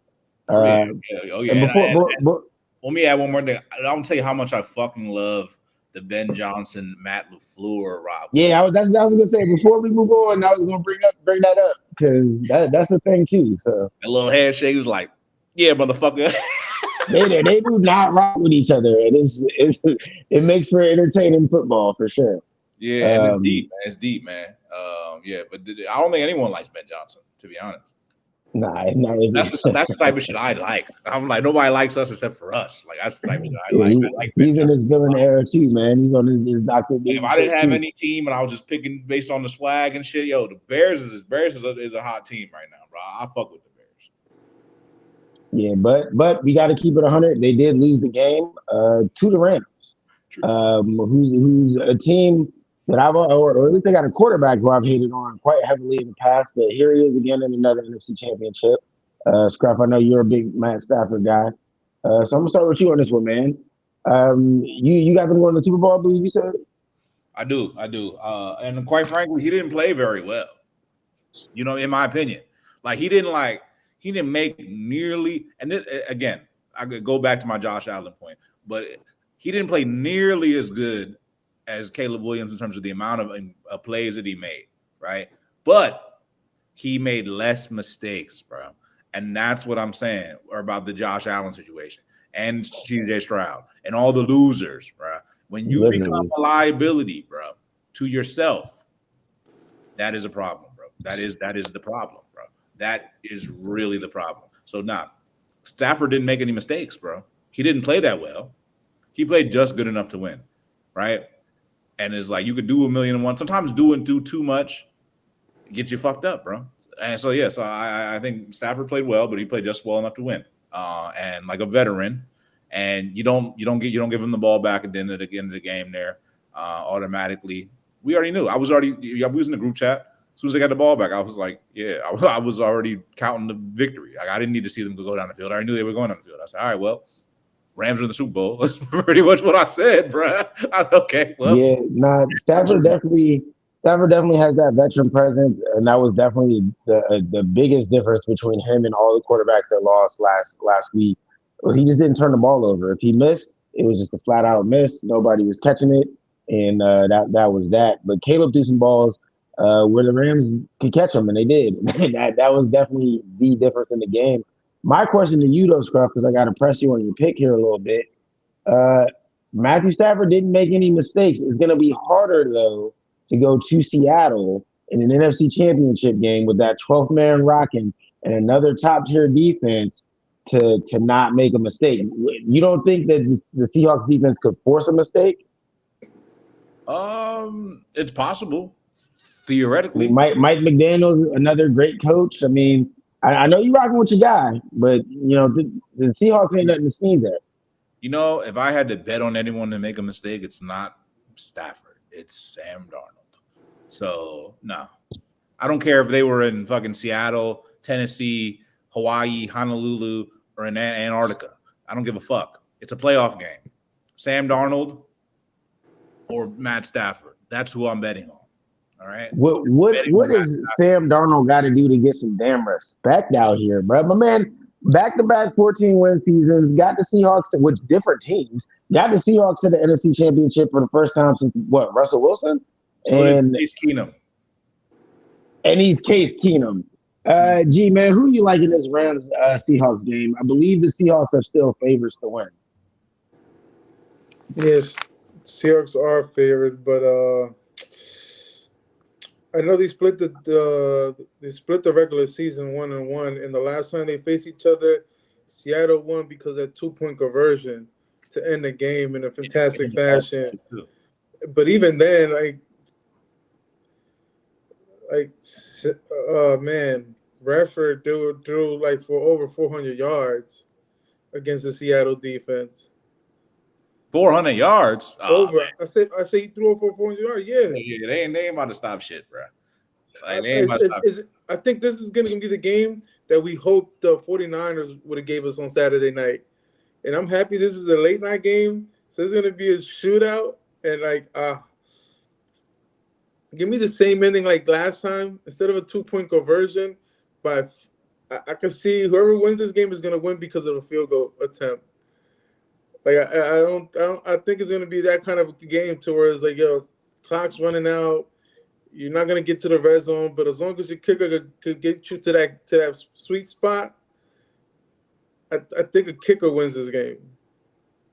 Oh yeah, Uh, oh and yeah. before, Let me add one more thing. I'll tell you how much I fucking love the Ben Johnson Matt LaFleur rivalry. yeah, that's what I was gonna say. Before we move on, I was gonna bring that up because that's a thing too. So A little handshake was like, "Yeah, motherfucker." they do not rock with each other, and it makes for entertaining football for sure. Yeah, and it's deep, man. It's deep, man. Yeah, but I don't think anyone likes Ben Johnson, to be honest. Nah, That's the type of shit I like. I'm like, nobody likes us except for us. Like that's the type of shit I yeah, like. I like Ben he's in Johnson. his villain era too, man. He's on his Dr. Like, if Doom I didn't shit have too. any team and I was just picking based on the swag and shit, yo, the Bears is a hot team right now, bro. I fuck with the Bears. Yeah, but we got to keep it 100. They did lose the game to the Rams, who's a team that or at least they got a quarterback who I've hated on quite heavily in the past. But here he is again in another NFC Championship. Scruff, I know you're a big Matt Stafford guy. So I'm gonna start with you on this one, man. You got them going to the Super Bowl, I believe you said. I do. And quite frankly, he didn't play very well. You know, in my opinion, like he didn't make nearly. And then again, I could go back to my Josh Allen point, but he didn't play nearly as good as Caleb Williams in terms of the amount of plays that he made, right? But he made less mistakes, bro. And that's what I'm saying about the Josh Allen situation and CJ Stroud and all the losers, bro. When you become a liability, bro, to yourself, that is a problem, bro. That is the problem, bro. That is really the problem. So now, Stafford didn't make any mistakes, bro. He didn't play that well. He played just good enough to win, right? And it's like you could do 1,000,001. Sometimes do too much gets you fucked up, bro. And so yeah, so I think Stafford played well, but he played just well enough to win. And like a veteran, and you don't give him the ball back at the end of the game there automatically. We already knew. I was in the group chat. As soon as they got the ball back, I was like, yeah, I was already counting the victory. Like, I didn't need to see them go down the field. I already knew they were going down the field. I said, all right, well, Rams are in the Super Bowl. That's pretty much what I said, bro. Okay, well. Yeah, Stafford definitely has that veteran presence, and that was definitely the biggest difference between him and all the quarterbacks that lost last week. Well, he just didn't turn the ball over. If he missed, it was just a flat out miss. Nobody was catching it, and that was that. But Caleb threw some balls where the Rams could catch them, and they did. that was definitely the difference in the game. My question to you, though, Scruff, because I got to press you on your pick here a little bit. Matthew Stafford didn't make any mistakes. It's going to be harder, though, to go to Seattle in an NFC Championship game with that 12th man rocking and another top-tier defense to not make a mistake. You don't think that the Seahawks defense could force a mistake? It's possible. Theoretically. Mike McDaniel's another great coach. I mean, I know you're rocking with your guy, but, the Seahawks ain't nothing to sneeze at. If I had to bet on anyone to make a mistake, it's not Stafford. It's Sam Darnold. So, no. I don't care if they were in fucking Seattle, Tennessee, Hawaii, Honolulu, or in Antarctica. I don't give a fuck. It's a playoff game. Sam Darnold or Matt Stafford. That's who I'm betting on. All right. What does Sam Darnold got to do to get some damn respect out here, bro? My man, back-to-back 14-win seasons, got the Seahawks with different teams, got the Seahawks to the NFC Championship for the first time since Russell Wilson? So and Case Keenum. And he's Case Keenum. G, man, who you like in this Rams Seahawks game? I believe the Seahawks are still favorites to win. Yes, Seahawks are favored, but I know they split the regular season 1-1, and the last time they faced each other, Seattle won because of that 2-point conversion to end the game in a fantastic fashion. But even then, man, Bradford threw like for over 400 yards against the Seattle defense. 400 yards? Over. Man. I said he threw over 400 yards. Yeah. They ain't about to stop shit, bro. I think this is going to be the game that we hope the 49ers would have gave us on Saturday night. And I'm happy this is a late night game. So it's going to be a shootout. And give me the same ending like last time. Instead of a 2-point conversion, but I can see whoever wins this game is going to win because of a field goal attempt. Like I think it's going to be that kind of game to where it's like, yo, clock's running out. You're not going to get to the red zone, but as long as your kicker could get you to that sweet spot, I think a kicker wins this game.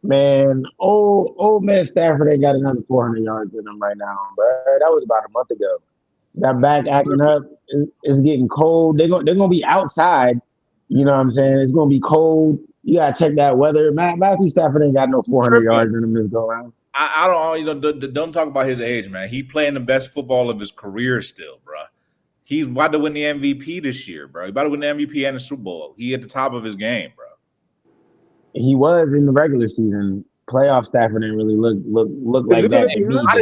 Man, old man Stafford ain't got another 400 yards in him right now, bro. That was about a month ago. That back acting up is getting cold. They're gonna be outside. You know what I'm saying? It's gonna be cold. You gotta check that weather. Matthew Stafford ain't got no 400 yards in him this go around. I don't talk about his age, man. He playing the best football of his career still, bro. He's about to win the MVP this year, bro. He's about to win the MVP and the Super Bowl. He at the top of his game, bro. He was in the regular season. Playoff Stafford didn't really look like that.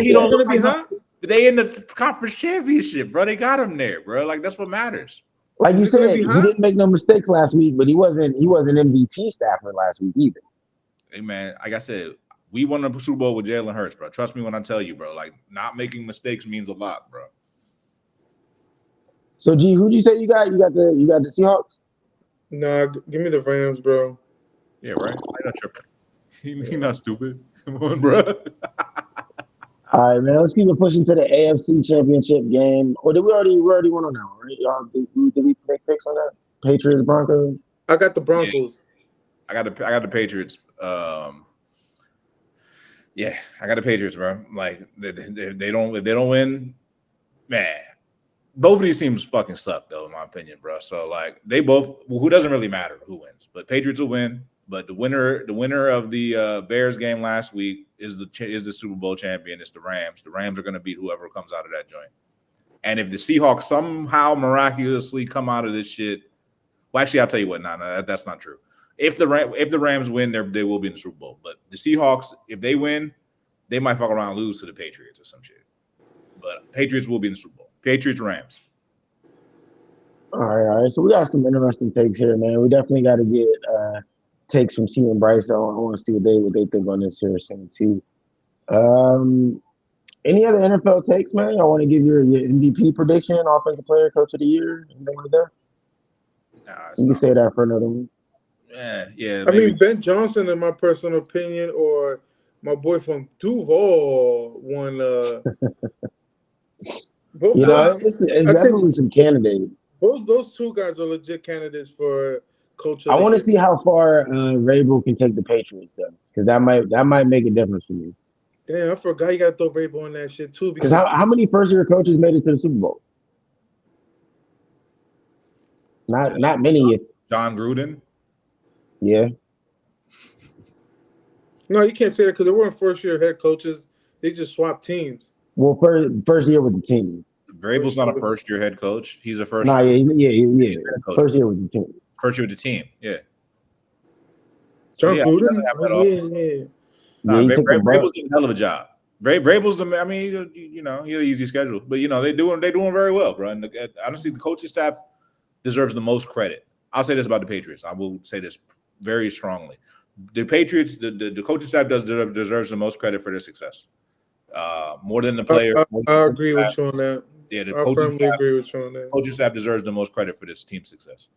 He don't be hot. They in the conference championship, bro. They got him there, bro. Like that's what matters. Like you Is it going to said, be he hot? didn't make no mistakes last week, but he wasn't MVP Stafford last week either. Hey man, like I said, we won the Super Bowl with Jalen Hurts, bro. Trust me when I tell you, bro. Like not making mistakes means a lot, bro. So G, who'd you say you got? You got the Seahawks? Nah, give me the Rams, bro. Yeah, right. I'm not tripping. He not stupid. Come on, bro. All right, man. Let's keep it pushing to the AFC Championship game. Or did we already went on that one, right? Y'all, did we make picks on that? Patriots, Broncos. I got the Broncos. I got the Patriots. Yeah, I got the Patriots, bro. Like they don't win, man. Both of these teams fucking suck, though, in my opinion, bro. So like they both, who doesn't really matter who wins, but Patriots will win. But the winner of the Bears game last week is the Super Bowl champion. It's the Rams. The Rams are going to beat whoever comes out of that joint. And if the Seahawks somehow miraculously come out of this shit, well, actually, I'll tell you what. No, that's not true. If the Rams win, they will be in the Super Bowl. But the Seahawks, if they win, they might fuck around and lose to the Patriots or some shit. But Patriots will be in the Super Bowl. Patriots, Rams. All right. So we got some interesting takes here, man. We definitely got to get takes from T and Bryce. I want to see what they think on this here soon too. Any other NFL takes, man? I want to give your MVP prediction, offensive player, coach of the year, anything like that. You can say that for another one. Yeah. I mean, Ben Johnson, in my personal opinion, or my boy from Duval won. It's definitely some candidates. Those two guys are legit candidates for coach of I the want to year. see how far Vrabel can take the Patriots, though, because that might make a difference for me. Damn, I forgot you got to throw Vrabel on that shit too. Because how many first-year coaches made it to the Super Bowl? Not many. It's John Gruden. Yeah. No, you can't say that because they weren't first-year head coaches. They just swapped teams. Well, first year with the team. Vrabel's not a first-year head coach. He's a first. Yeah. First year with the team. First year with the team. Yeah. John Gruden. Vrabel's doing a hell of a job. Vrabel's I mean, he had an easy schedule, but they're doing very well, bro. And honestly, the coaching staff deserves the most credit. I'll say this about the Patriots. I will say this very strongly. The Patriots, the coaching staff deserves the most credit for their success. More than the player. I agree with you on that. Yeah, I firmly agree with you on that. Coaching staff deserves the most credit for this team's success.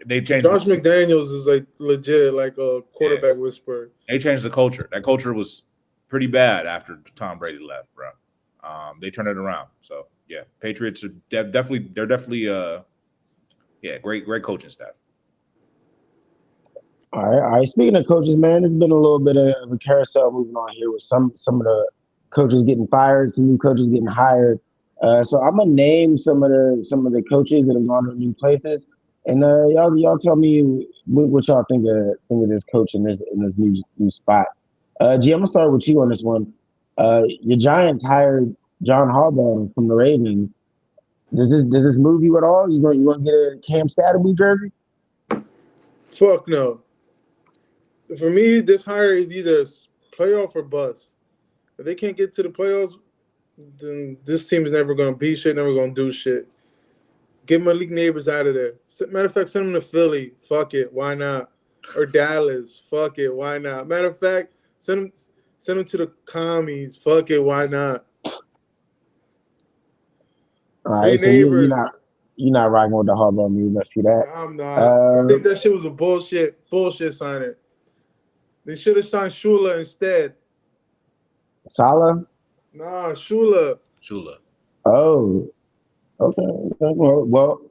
They changed. Josh McDaniels is like legit, like a quarterback whisperer. They changed the culture. That culture was pretty bad after Tom Brady left, bro. They turned it around. So yeah, Patriots are definitely great coaching staff. All right. Speaking of coaches, man, there's been a little bit of a carousel moving on here with some of the coaches getting fired, some new coaches getting hired. So I'm gonna name some of the coaches that have gone to new places, and y'all tell me what y'all think of this coach in this new spot. G, I'm gonna start with you on this one. Your Giants hired John Harbaugh from the Ravens. Does this move you at all? You gonna get a Cam Stademy jersey? Fuck no. For me, this hire is either playoff or bust. If they can't get to the playoffs, then this team is never going to be shit, never going to do shit. Get Malik Neighbors out of there. Matter of fact, send him to Philly. Fuck it. Why not? Or Dallas. Fuck it. Why not? Matter of fact, send him to the commies. Fuck it. Why not? All right, so you're not rocking with the Harbaugh move. I see that. I'm not. I think that shit was a bullshit signing. They should have signed Shula instead. Salah? Nah, Shula. Oh, okay. Well,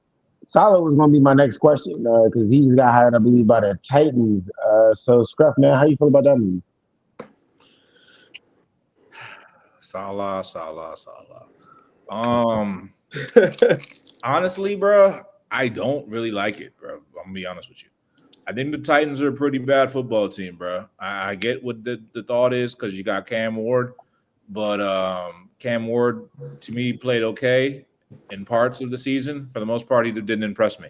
Salah was going to be my next question because he just got hired, I believe, by the Titans. So, Scruff, man, how you feel about that move? Salah. Honestly, bro, I don't really like it, bro. I'm going to be honest with you. I think the Titans are a pretty bad football team, bro. I get what the thought is because you got Cam Ward, but Cam Ward, to me, played okay in parts of the season. For the most part, he didn't impress me.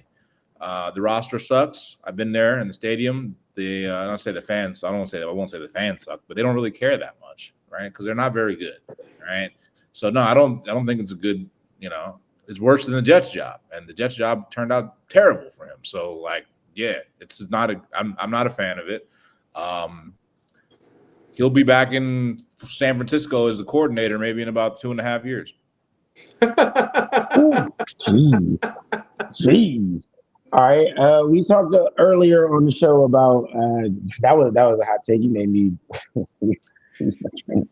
The roster sucks. I've been there in the stadium. I won't say the fans suck, but they don't really care that much, right? Because they're not very good, right? So no, I don't think it's a good, it's worse than the Jets job, and the Jets job turned out terrible for him. So, like, yeah, it's not a. I'm not a fan of it. He'll be back in San Francisco as the coordinator maybe in about 2.5 years. Jeez. Jeez. All right. We talked earlier on the show about that was a hot take. You made me. Fucking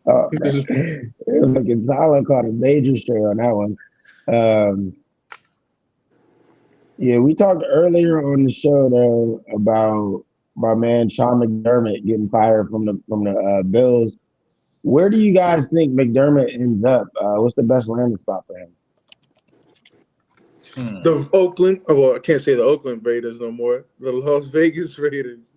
Tyler caught a major stray on that one. Yeah, we talked earlier on the show though about my man Sean McDermott getting fired from the Bills. Where do you guys think McDermott ends up? What's the best landing spot for him? The Oakland, well, I can't say the Oakland Raiders no more. The Las Vegas Raiders.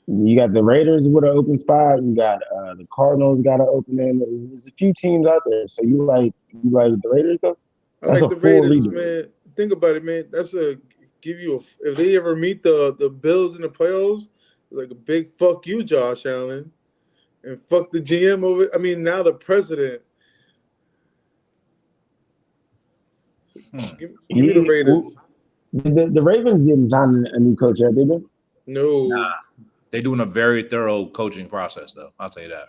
You got the Raiders with an open spot. You got the Cardinals got an opening. There's a few teams out there. So you like the Raiders though? I like the Raiders, man. Think about it, man. That's if they ever meet the Bills in the playoffs, like a big fuck you, Josh Allen, and fuck the GM over. I mean, now the president. Give me the Raiders. The Ravens didn't sign a new coach yet, did they? No. Nah, they're doing a very thorough coaching process, though. I'll tell you that.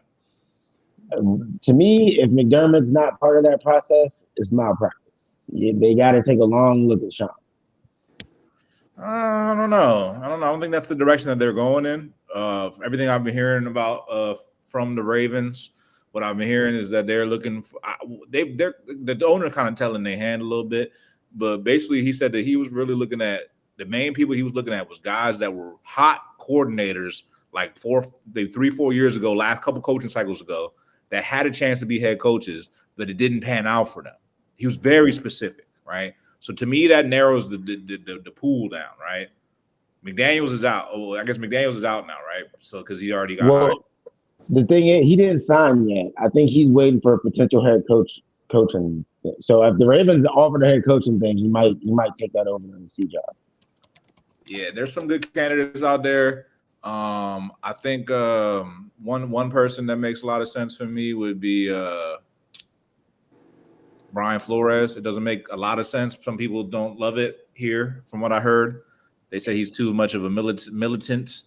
To me, if McDermott's not part of that process, it's malpractice. They got to take a long look at Sean. I don't know. I don't think that's the direction that they're going in. Everything I've been hearing about from the Ravens, what I've been hearing is that they're looking for the owner kind of telling their hand a little bit, but basically he said that he was really looking at the main people he was looking at was guys that were hot coordinators like 3-4 years ago, last couple coaching cycles ago, that had a chance to be head coaches, but it didn't pan out for them. He was very specific, right? So to me, that narrows the pool down, right? McDaniels is out. Oh, I guess McDaniels is out now, right? So because he already got hired. The thing is, he didn't sign yet. I think he's waiting for a potential head coaching. So if the Ravens offer the head coaching thing, he might take that over in the C job. Yeah, there's some good candidates out there. I think one person that makes a lot of sense for me would be Brian Flores. It doesn't make a lot of sense. Some people don't love it here, from what I heard. They say he's too much of a militant.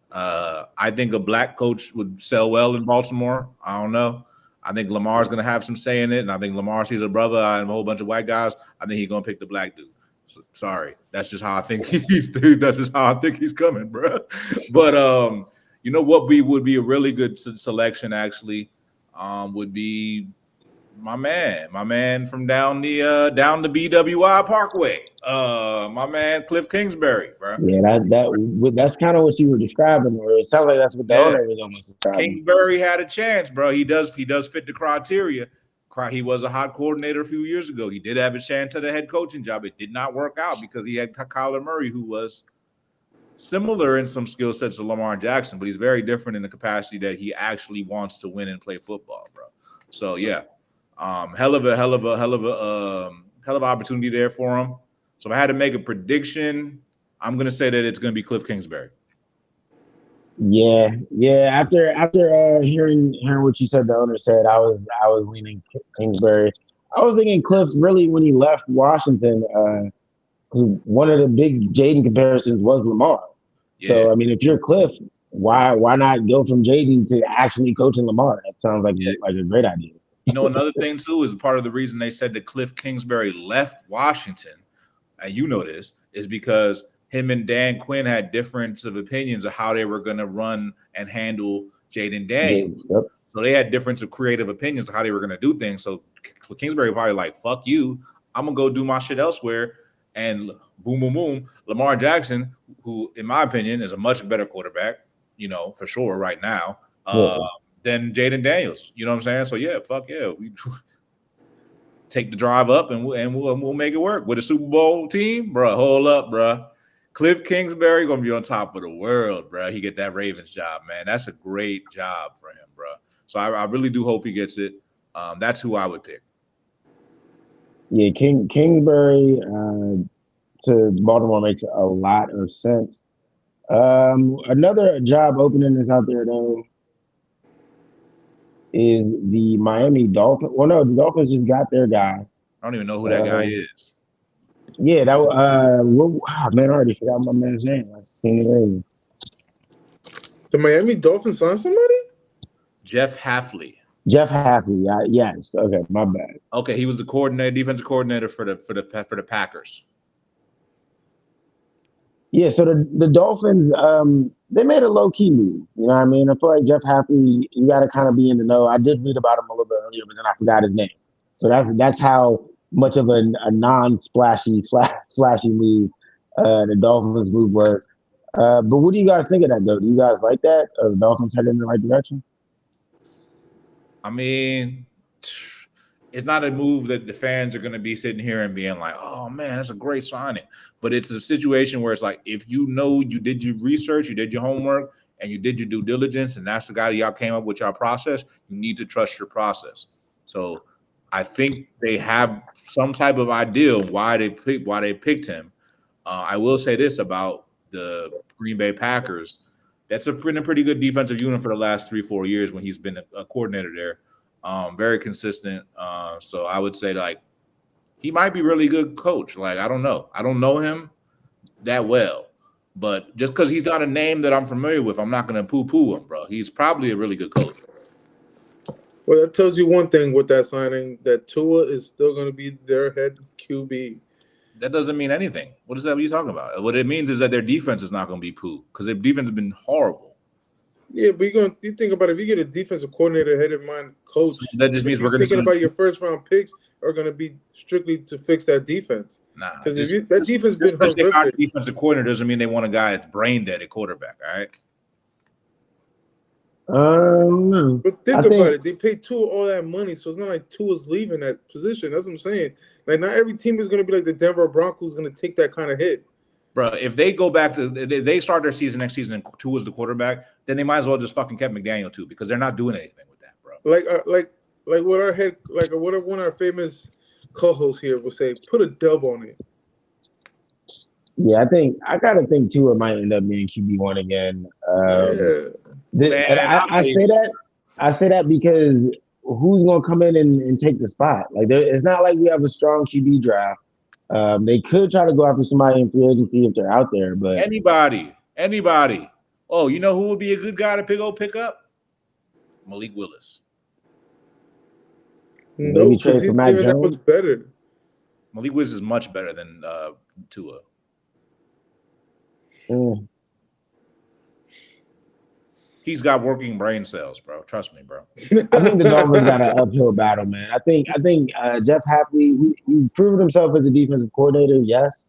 I think a black coach would sell well in Baltimore. I don't know. I think Lamar's going to have some say in it, and I think Lamar sees a brother and a whole bunch of white guys. I think he's going to pick the black dude. So, sorry, that's just how I think that's just how I think he's coming, bro. But you know what would be a really good selection actually would be my man from down the BWI Parkway, my man Cliff Kingsbury, bro. Yeah, that's kind of what you were describing, or it sounds like that's what the owner was almost describing. Kingsbury had a chance, bro. He does fit the criteria. He was a hot coordinator a few years ago. He did have a chance at a head coaching job. It did not work out because he had Kyler Murray, who was similar in some skill sets to Lamar Jackson, but he's very different in the capacity that he actually wants to win and play football, bro. So yeah, hell of a opportunity there for him. So if I had to make a prediction, I'm gonna say that it's gonna be Cliff Kingsbury. Yeah. After hearing what you said, the owner said, I was leaning Kingsbury. I was thinking Cliff really when he left Washington. One of the big Jaden comparisons was Lamar. Yeah. So I mean, if you're Cliff, why not go from Jaden to actually coaching Lamar? That sounds like a great idea. You know, another thing too is part of the reason they said that Cliff Kingsbury left Washington, and you know this, is because him and Dan Quinn had difference of opinions of how they were going to run and handle Jaden Daniels. Yep. So they had difference of creative opinions of how they were going to do things. So Kingsbury probably like, fuck you, I'm going to go do my shit elsewhere. And boom, boom, boom, Lamar Jackson, who in my opinion is a much better quarterback, you know, for sure right now, than Jaden Daniels. You know what I'm saying? So yeah, fuck yeah. We take the drive up and we'll make it work with a Super Bowl team, bro. Hold up, bro. Cliff Kingsbury gonna be on top of the world, bro. He get that Ravens job, man. That's a great job for him, bro. So I really do hope he gets it. That's who I would pick. Yeah, Kingsbury to Baltimore makes a lot of sense. Another job opening that's out there though is the Miami Dolphins. Well, no, the Dolphins just got their guy. I don't even know who that guy is. Yeah, that man, I already forgot my man's name. I seen it earlier. The Miami Dolphins signed somebody? Jeff Hafley. Jeff Hafley. Yes. Okay, my bad. Okay, he was the defensive coordinator for the Packers. Yeah, so the Dolphins, they made a low key move. You know what I mean? I feel like Jeff Hafley, you got to kind of be in the know. I did read about him a little bit earlier, but then I forgot his name. So that's how much of a non-splashy move the Dolphins move was. But what do you guys think of that, though? Do you guys like that? Are the Dolphins headed in the right direction? I mean, it's not a move that the fans are going to be sitting here and being like, oh, man, that's a great signing. But it's a situation where it's like, if you know you did your research, you did your homework, and you did your due diligence, and that's the guy that y'all came up with your process, you need to trust your process. So I think they have some type of idea why they picked him. I will say this about the Green Bay Packers. That's been a pretty good defensive unit for the last 3-4 years when he's been a coordinator there. Very consistent. So I would say, like, he might be really good coach. Like, I don't know. I don't know him that well. But just because he's not a name that I'm familiar with, I'm not going to poo-poo him, bro. He's probably a really good coach. Well, that tells you one thing with that signing, that Tua is still going to be their head QB. That doesn't mean anything. What are you talking about? What it means is that their defense is not going to be poo because their defense has been horrible. Yeah, but you think about it, if you get a defensive coordinator, head in mind coach, so that just means we're going to thinking about your first round picks are going to be strictly to fix that defense. Nah, because that defense been horrific. Defensive coordinator doesn't mean they want a guy that's brain dead at quarterback. All right. But think about it. They paid Tua all that money, so it's not like Tua's leaving that position. That's what I'm saying. Like, not every team is going to be like the Denver Broncos going to take that kind of hit. Bro, if they go back to they start their season next season and Tua's the quarterback, then they might as well just fucking kept McDaniel too because they're not doing anything with that, bro. Like what what one of our famous co-hosts here will say, put a dub on it. Yeah, I gotta think Tua might end up being QB1 again. I say that because who's gonna come in and take the spot? Like, it's not like we have a strong QB draft. They could try to go after somebody in free agency if they're out there, but anybody. Oh, you know who would be a good guy to pick up? Malik Willis. No, because he's not that much better. Malik Willis is much better than Tua. He's got working brain cells, bro. Trust me, bro. I think the Dolphins got an uphill battle, man. I think Jeff Hafley, he proved himself as a defensive coordinator, yes.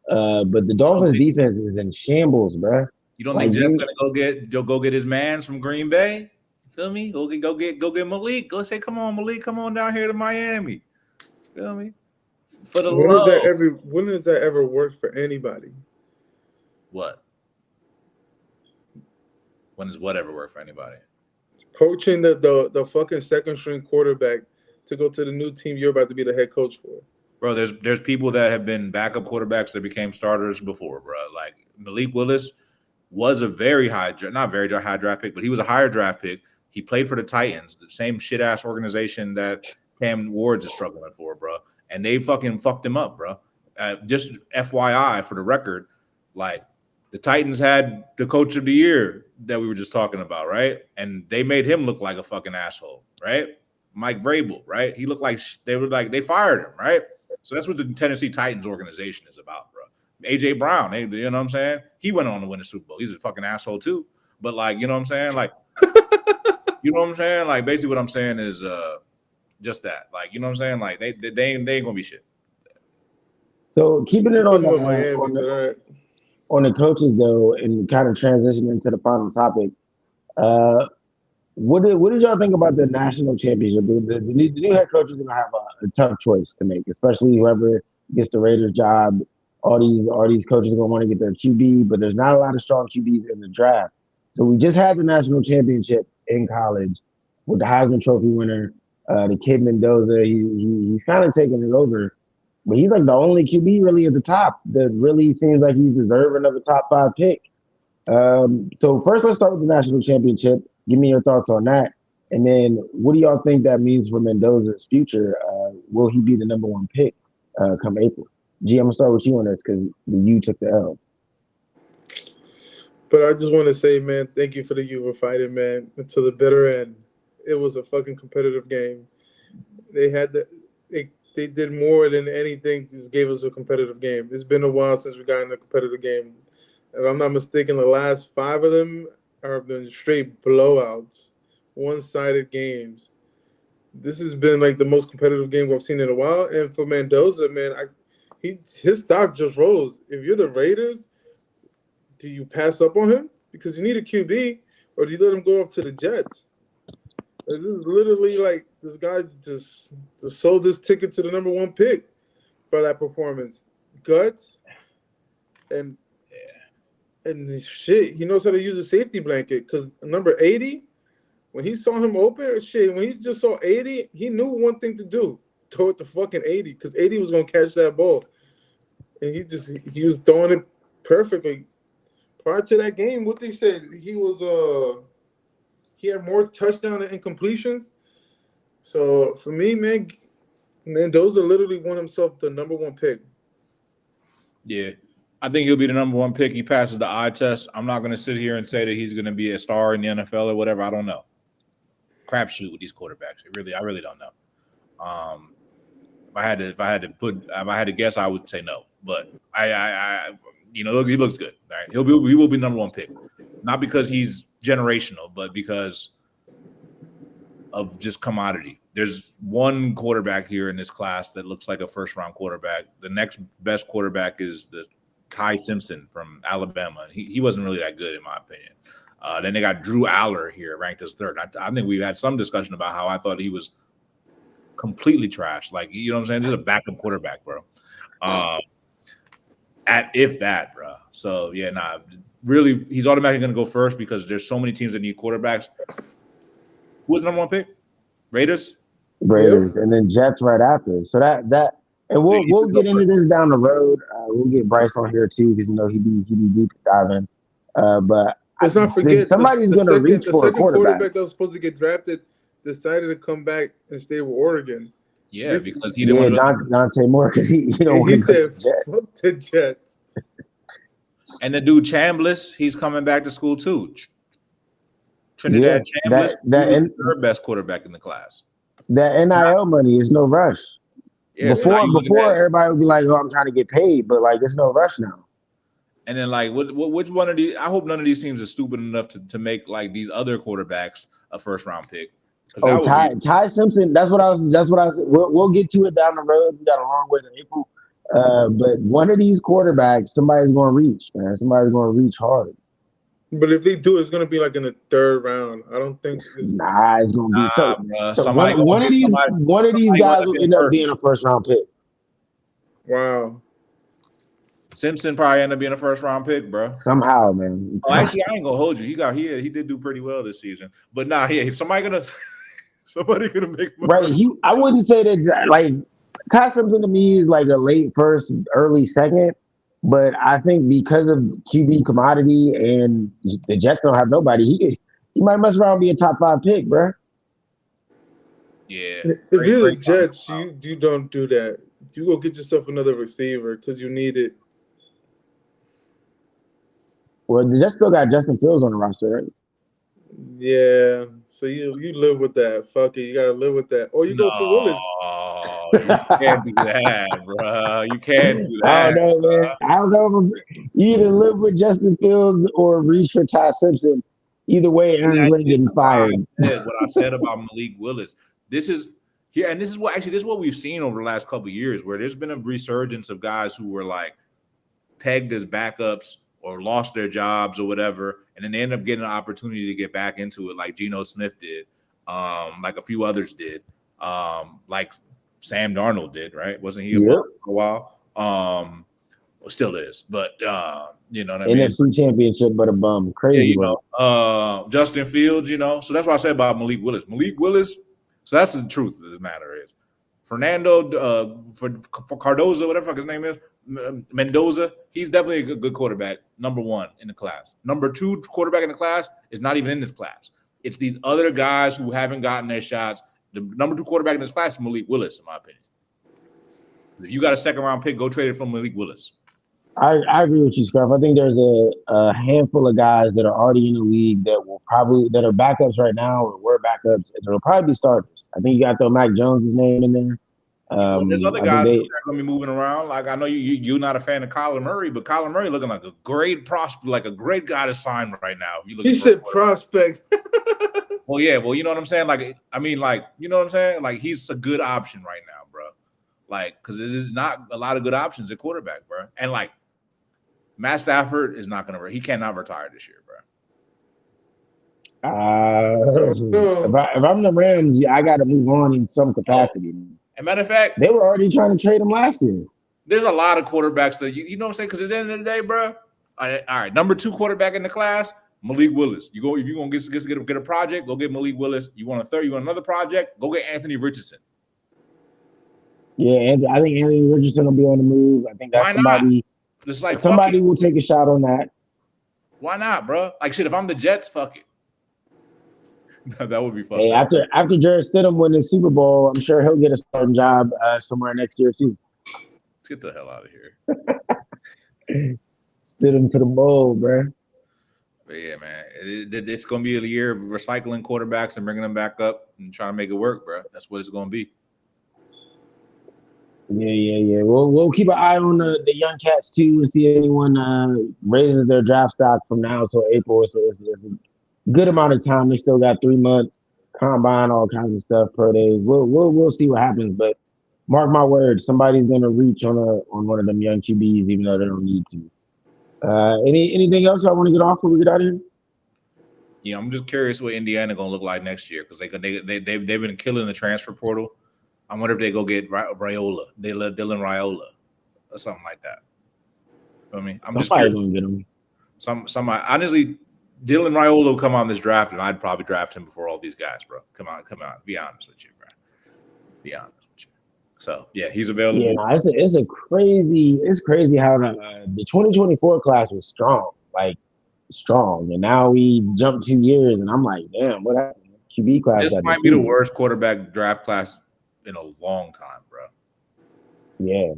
But the Dolphins' defense is in shambles, bro. You don't think Jeff's gonna go get his mans from Green Bay? You feel me? Go get Malik. Go say, come on, Malik, come on down here to Miami. Feel me? For the love. When has that ever worked for anybody? What? When does whatever work for anybody? Coaching the fucking second string quarterback to go to the new team you're about to be the head coach for. Bro, there's people that have been backup quarterbacks that became starters before, bro. Like Malik Willis was a not very high draft pick, but he was a higher draft pick. He played for the Titans, the same shit ass organization that Cam Ward's is struggling for, bro. And they fucking fucked him up, bro. Just FYI for the record, like the Titans had the coach of the year that we were just talking about, right? And they made him look like a fucking asshole, right? Mike Vrabel, right? He looked like they fired him, right? So that's what the Tennessee Titans organization is about, bro. AJ Brown, you know what I'm saying? He went on to win the Super Bowl. He's a fucking asshole too. But like, you know what I'm saying? Like, you know what I'm saying? Like, basically what I'm saying is just that. Like, you know what I'm saying? Like, they ain't gonna be shit. So keeping it on the coaches though, and kind of transitioning into the final topic. What did y'all think about the national championship? The new head coaches are gonna have a tough choice to make, especially whoever gets the Raiders job. All these coaches are gonna want to get their QB, but there's not a lot of strong QBs in the draft. So we just had the national championship in college with the Heisman Trophy winner, the kid Mendoza. He's kind of taking it over, but he's like the only QB really at the top that really seems like he's deserving of a top 5 pick. So first, let's start with the national championship. Give me your thoughts on that, and then what do y'all think that means for Mendoza's future? will he be the number one pick come April? G, I'm gonna start with you on this because you took the L. But I just want to say, man, thank you for the you were fighting, man, to the bitter end. It was a fucking competitive game. They had they did more than anything. Just gave us a competitive game. It's been a while since we got in a competitive game. If I'm not mistaken, the last 5 of them have been straight blowouts, one-sided games. This has been like the most competitive game we've seen in a while. And for Mendoza, man, his stock just rose. If you're the Raiders, do you pass up on him because you need a QB, or do you let him go off to the Jets? This is literally like this guy just sold his ticket to the number 1 pick by that performance. Guts and shit. He knows how to use a safety blanket because number 80, when he saw him open, when he just saw 80, he knew one thing to do: throw it to fucking 80 because 80 was gonna catch that ball, and he was throwing it perfectly. Prior to that game, what they said, he had more touchdowns and incompletions. So for me, man, Mendoza literally won himself the number 1 pick. Yeah, I think he'll be the number 1 pick. He passes the eye test. I'm not going to sit here and say that he's going to be a star in the NFL or whatever. I don't know. Crapshoot with these quarterbacks. I really don't know. If I had to guess, I would say no. But he looks good. All right, he will be number 1 pick, not because he's generational, but because of just commodity. There's one quarterback here in this class that looks like a first-round quarterback. The next best quarterback is the Ty Simpson from Alabama. He wasn't really that good, in my opinion. Then they got Drew Aller here, ranked as 3rd. I think we've had some discussion about how I thought he was completely trash. Like, you know what I'm saying? Just a backup quarterback, bro. Bro. So, yeah, really, he's automatically going to go first because there's so many teams that need quarterbacks. Who was the number 1 pick? Raiders, and then Jets right after. So that and we'll get into this down the road. We'll get Bryce on here too because he be deep diving. But let's not forget somebody's going to reach for a quarterback that was supposed to get drafted decided to come back and stay with Oregon. Yeah, because he didn't want to Dante Moore because he said fuck the Jets. And the dude Chambliss, he's coming back to school too. Trinidad Chambliss, the 3rd best quarterback in the class. That NIL money is no rush. Yeah, before everybody would be like, "Oh, I'm trying to get paid," but like, it's no rush now. And then, like, which one of these? I hope none of these teams are stupid enough to make like these other quarterbacks a 1st-round pick. Oh, Ty Simpson. That's what I was. We'll get to it down the road. We got a long way to April. But one of these quarterbacks, somebody's going to reach, man. Somebody's going to reach hard. But if they do, it's going to be like in the 3rd round. I don't think. It's going to be so. One of these guys will end up being a 1st-round pick. Wow. Simpson probably end up being a 1st-round pick, bro. Somehow, man. Actually, I ain't gonna hold you. He did do pretty well this season. But somebody gonna make money. Right. I wouldn't say that like Ty Simpson to me is like a late 1st, early 2nd. But I think because of QB commodity and the Jets don't have nobody, he might mess around and be a top 5 pick, bro. Yeah. If you're the Jets, you don't do that. You go get yourself another receiver because you need it. Well, the Jets still got Justin Fields on the roster, right? Yeah. So you live with that. Fuck it. You got to live with that. Or you go for Willis. You can't do that, bro. You can't do that. I don't know, man. I don't know if you either live with Justin Fields or reach for Ty Simpson. Either way, Aaron Glenn getting fired. What I said about Malik Willis. This is what we've seen over the last couple of years, where there's been a resurgence of guys who were like pegged as backups or lost their jobs or whatever, and then they end up getting an opportunity to get back into it, like Geno Smith did, like a few others did, like Sam Darnold did, right? Wasn't he for a while? Well, still is, but you know what I mean? NFC Championship, but a bum. Crazy, Justin Fields, so that's what I said about Malik Willis. So that's the truth of the matter is. Fernando, for Cardozo, whatever the fuck his name is, Mendoza, he's definitely a good quarterback, number 1 in the class. Number 2 quarterback in the class is not even in this class. It's these other guys who haven't gotten their shots. The number 2 quarterback in this class is Malik Willis, in my opinion. If you got a second round pick, go trade it for Malik Willis. I agree with you, Scruff. I think there's a handful of guys that are already in the league that are backups right now or were backups. And they'll probably be starters. I think you got to throw Mac Jones' name in there. There's other I think guys that are going to be moving around. Like I know you're not a fan of Kyler Murray, but Kyler Murray looking like a great prospect, like a great guy to sign right now. He said prospect. Well, yeah. Well, you know what I'm saying? Like, I mean, like, you know what I'm saying? Like, he's a good option right now, bro. Like, because there's not a lot of good options at quarterback, bro. And like, Matt Stafford is not going to. He cannot retire this year, bro. If I'm the Rams, I got to move on in some capacity. As a matter of fact, they were already trying to trade him last year. There's a lot of quarterbacks that you know what I'm saying? Because at the end of the day, bro. All right, number 2 quarterback in the class, Malik Willis. You go if you're gonna get a project, go get Malik Willis. You want a third? You want another project? Go get Anthony Richardson. Yeah, I think Anthony Richardson will be on the move. I think that's somebody. Just like somebody will take a shot on that. Why not, bro? Like shit. If I'm the Jets, fuck it. That would be fun. Hey, after Jarrett Stidham wins the Super Bowl, I'm sure he'll get a starting job somewhere next year too. Get the hell out of here. Stidham to the bowl, bro. But yeah, man, it's gonna be a year of recycling quarterbacks and bringing them back up and trying to make it work, bro. That's what it's gonna be. Yeah. We'll keep an eye on the young cats too and see if anyone raises their draft stock from now until April. So it's a good amount of time. They still got 3 months, combine, all kinds of stuff, pro days. We'll see what happens, but mark my words, somebody's gonna reach on one of them young QBs, even though they don't need to. Anything else I want to get off before we get out of here? Yeah, I'm just curious what Indiana gonna look like next year because they've been killing the transfer portal. I wonder if they go get Dylan Raiola or something like that. I mean, I'm just curious. Gonna get him. Somebody honestly, Dylan Raiola will come on this draft, and I'd probably draft him before all these guys, bro. Come on. Be honest with you, bro. Be honest with you. So yeah, he's available. Yeah, it's crazy how the 2024 class was strong, and now we jumped 2 years, and I'm like, damn, what happened? QB class. This might be the worst quarterback draft class in a long time, bro. Yeah.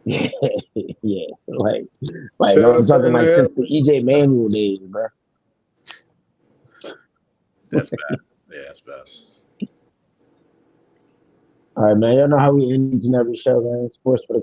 Yeah. Like I'm talking like since the EJ Manuel days, bro. That's bad. Yeah, that's bad. All right, man. Y'all know how we end each and every show, man. Sports for the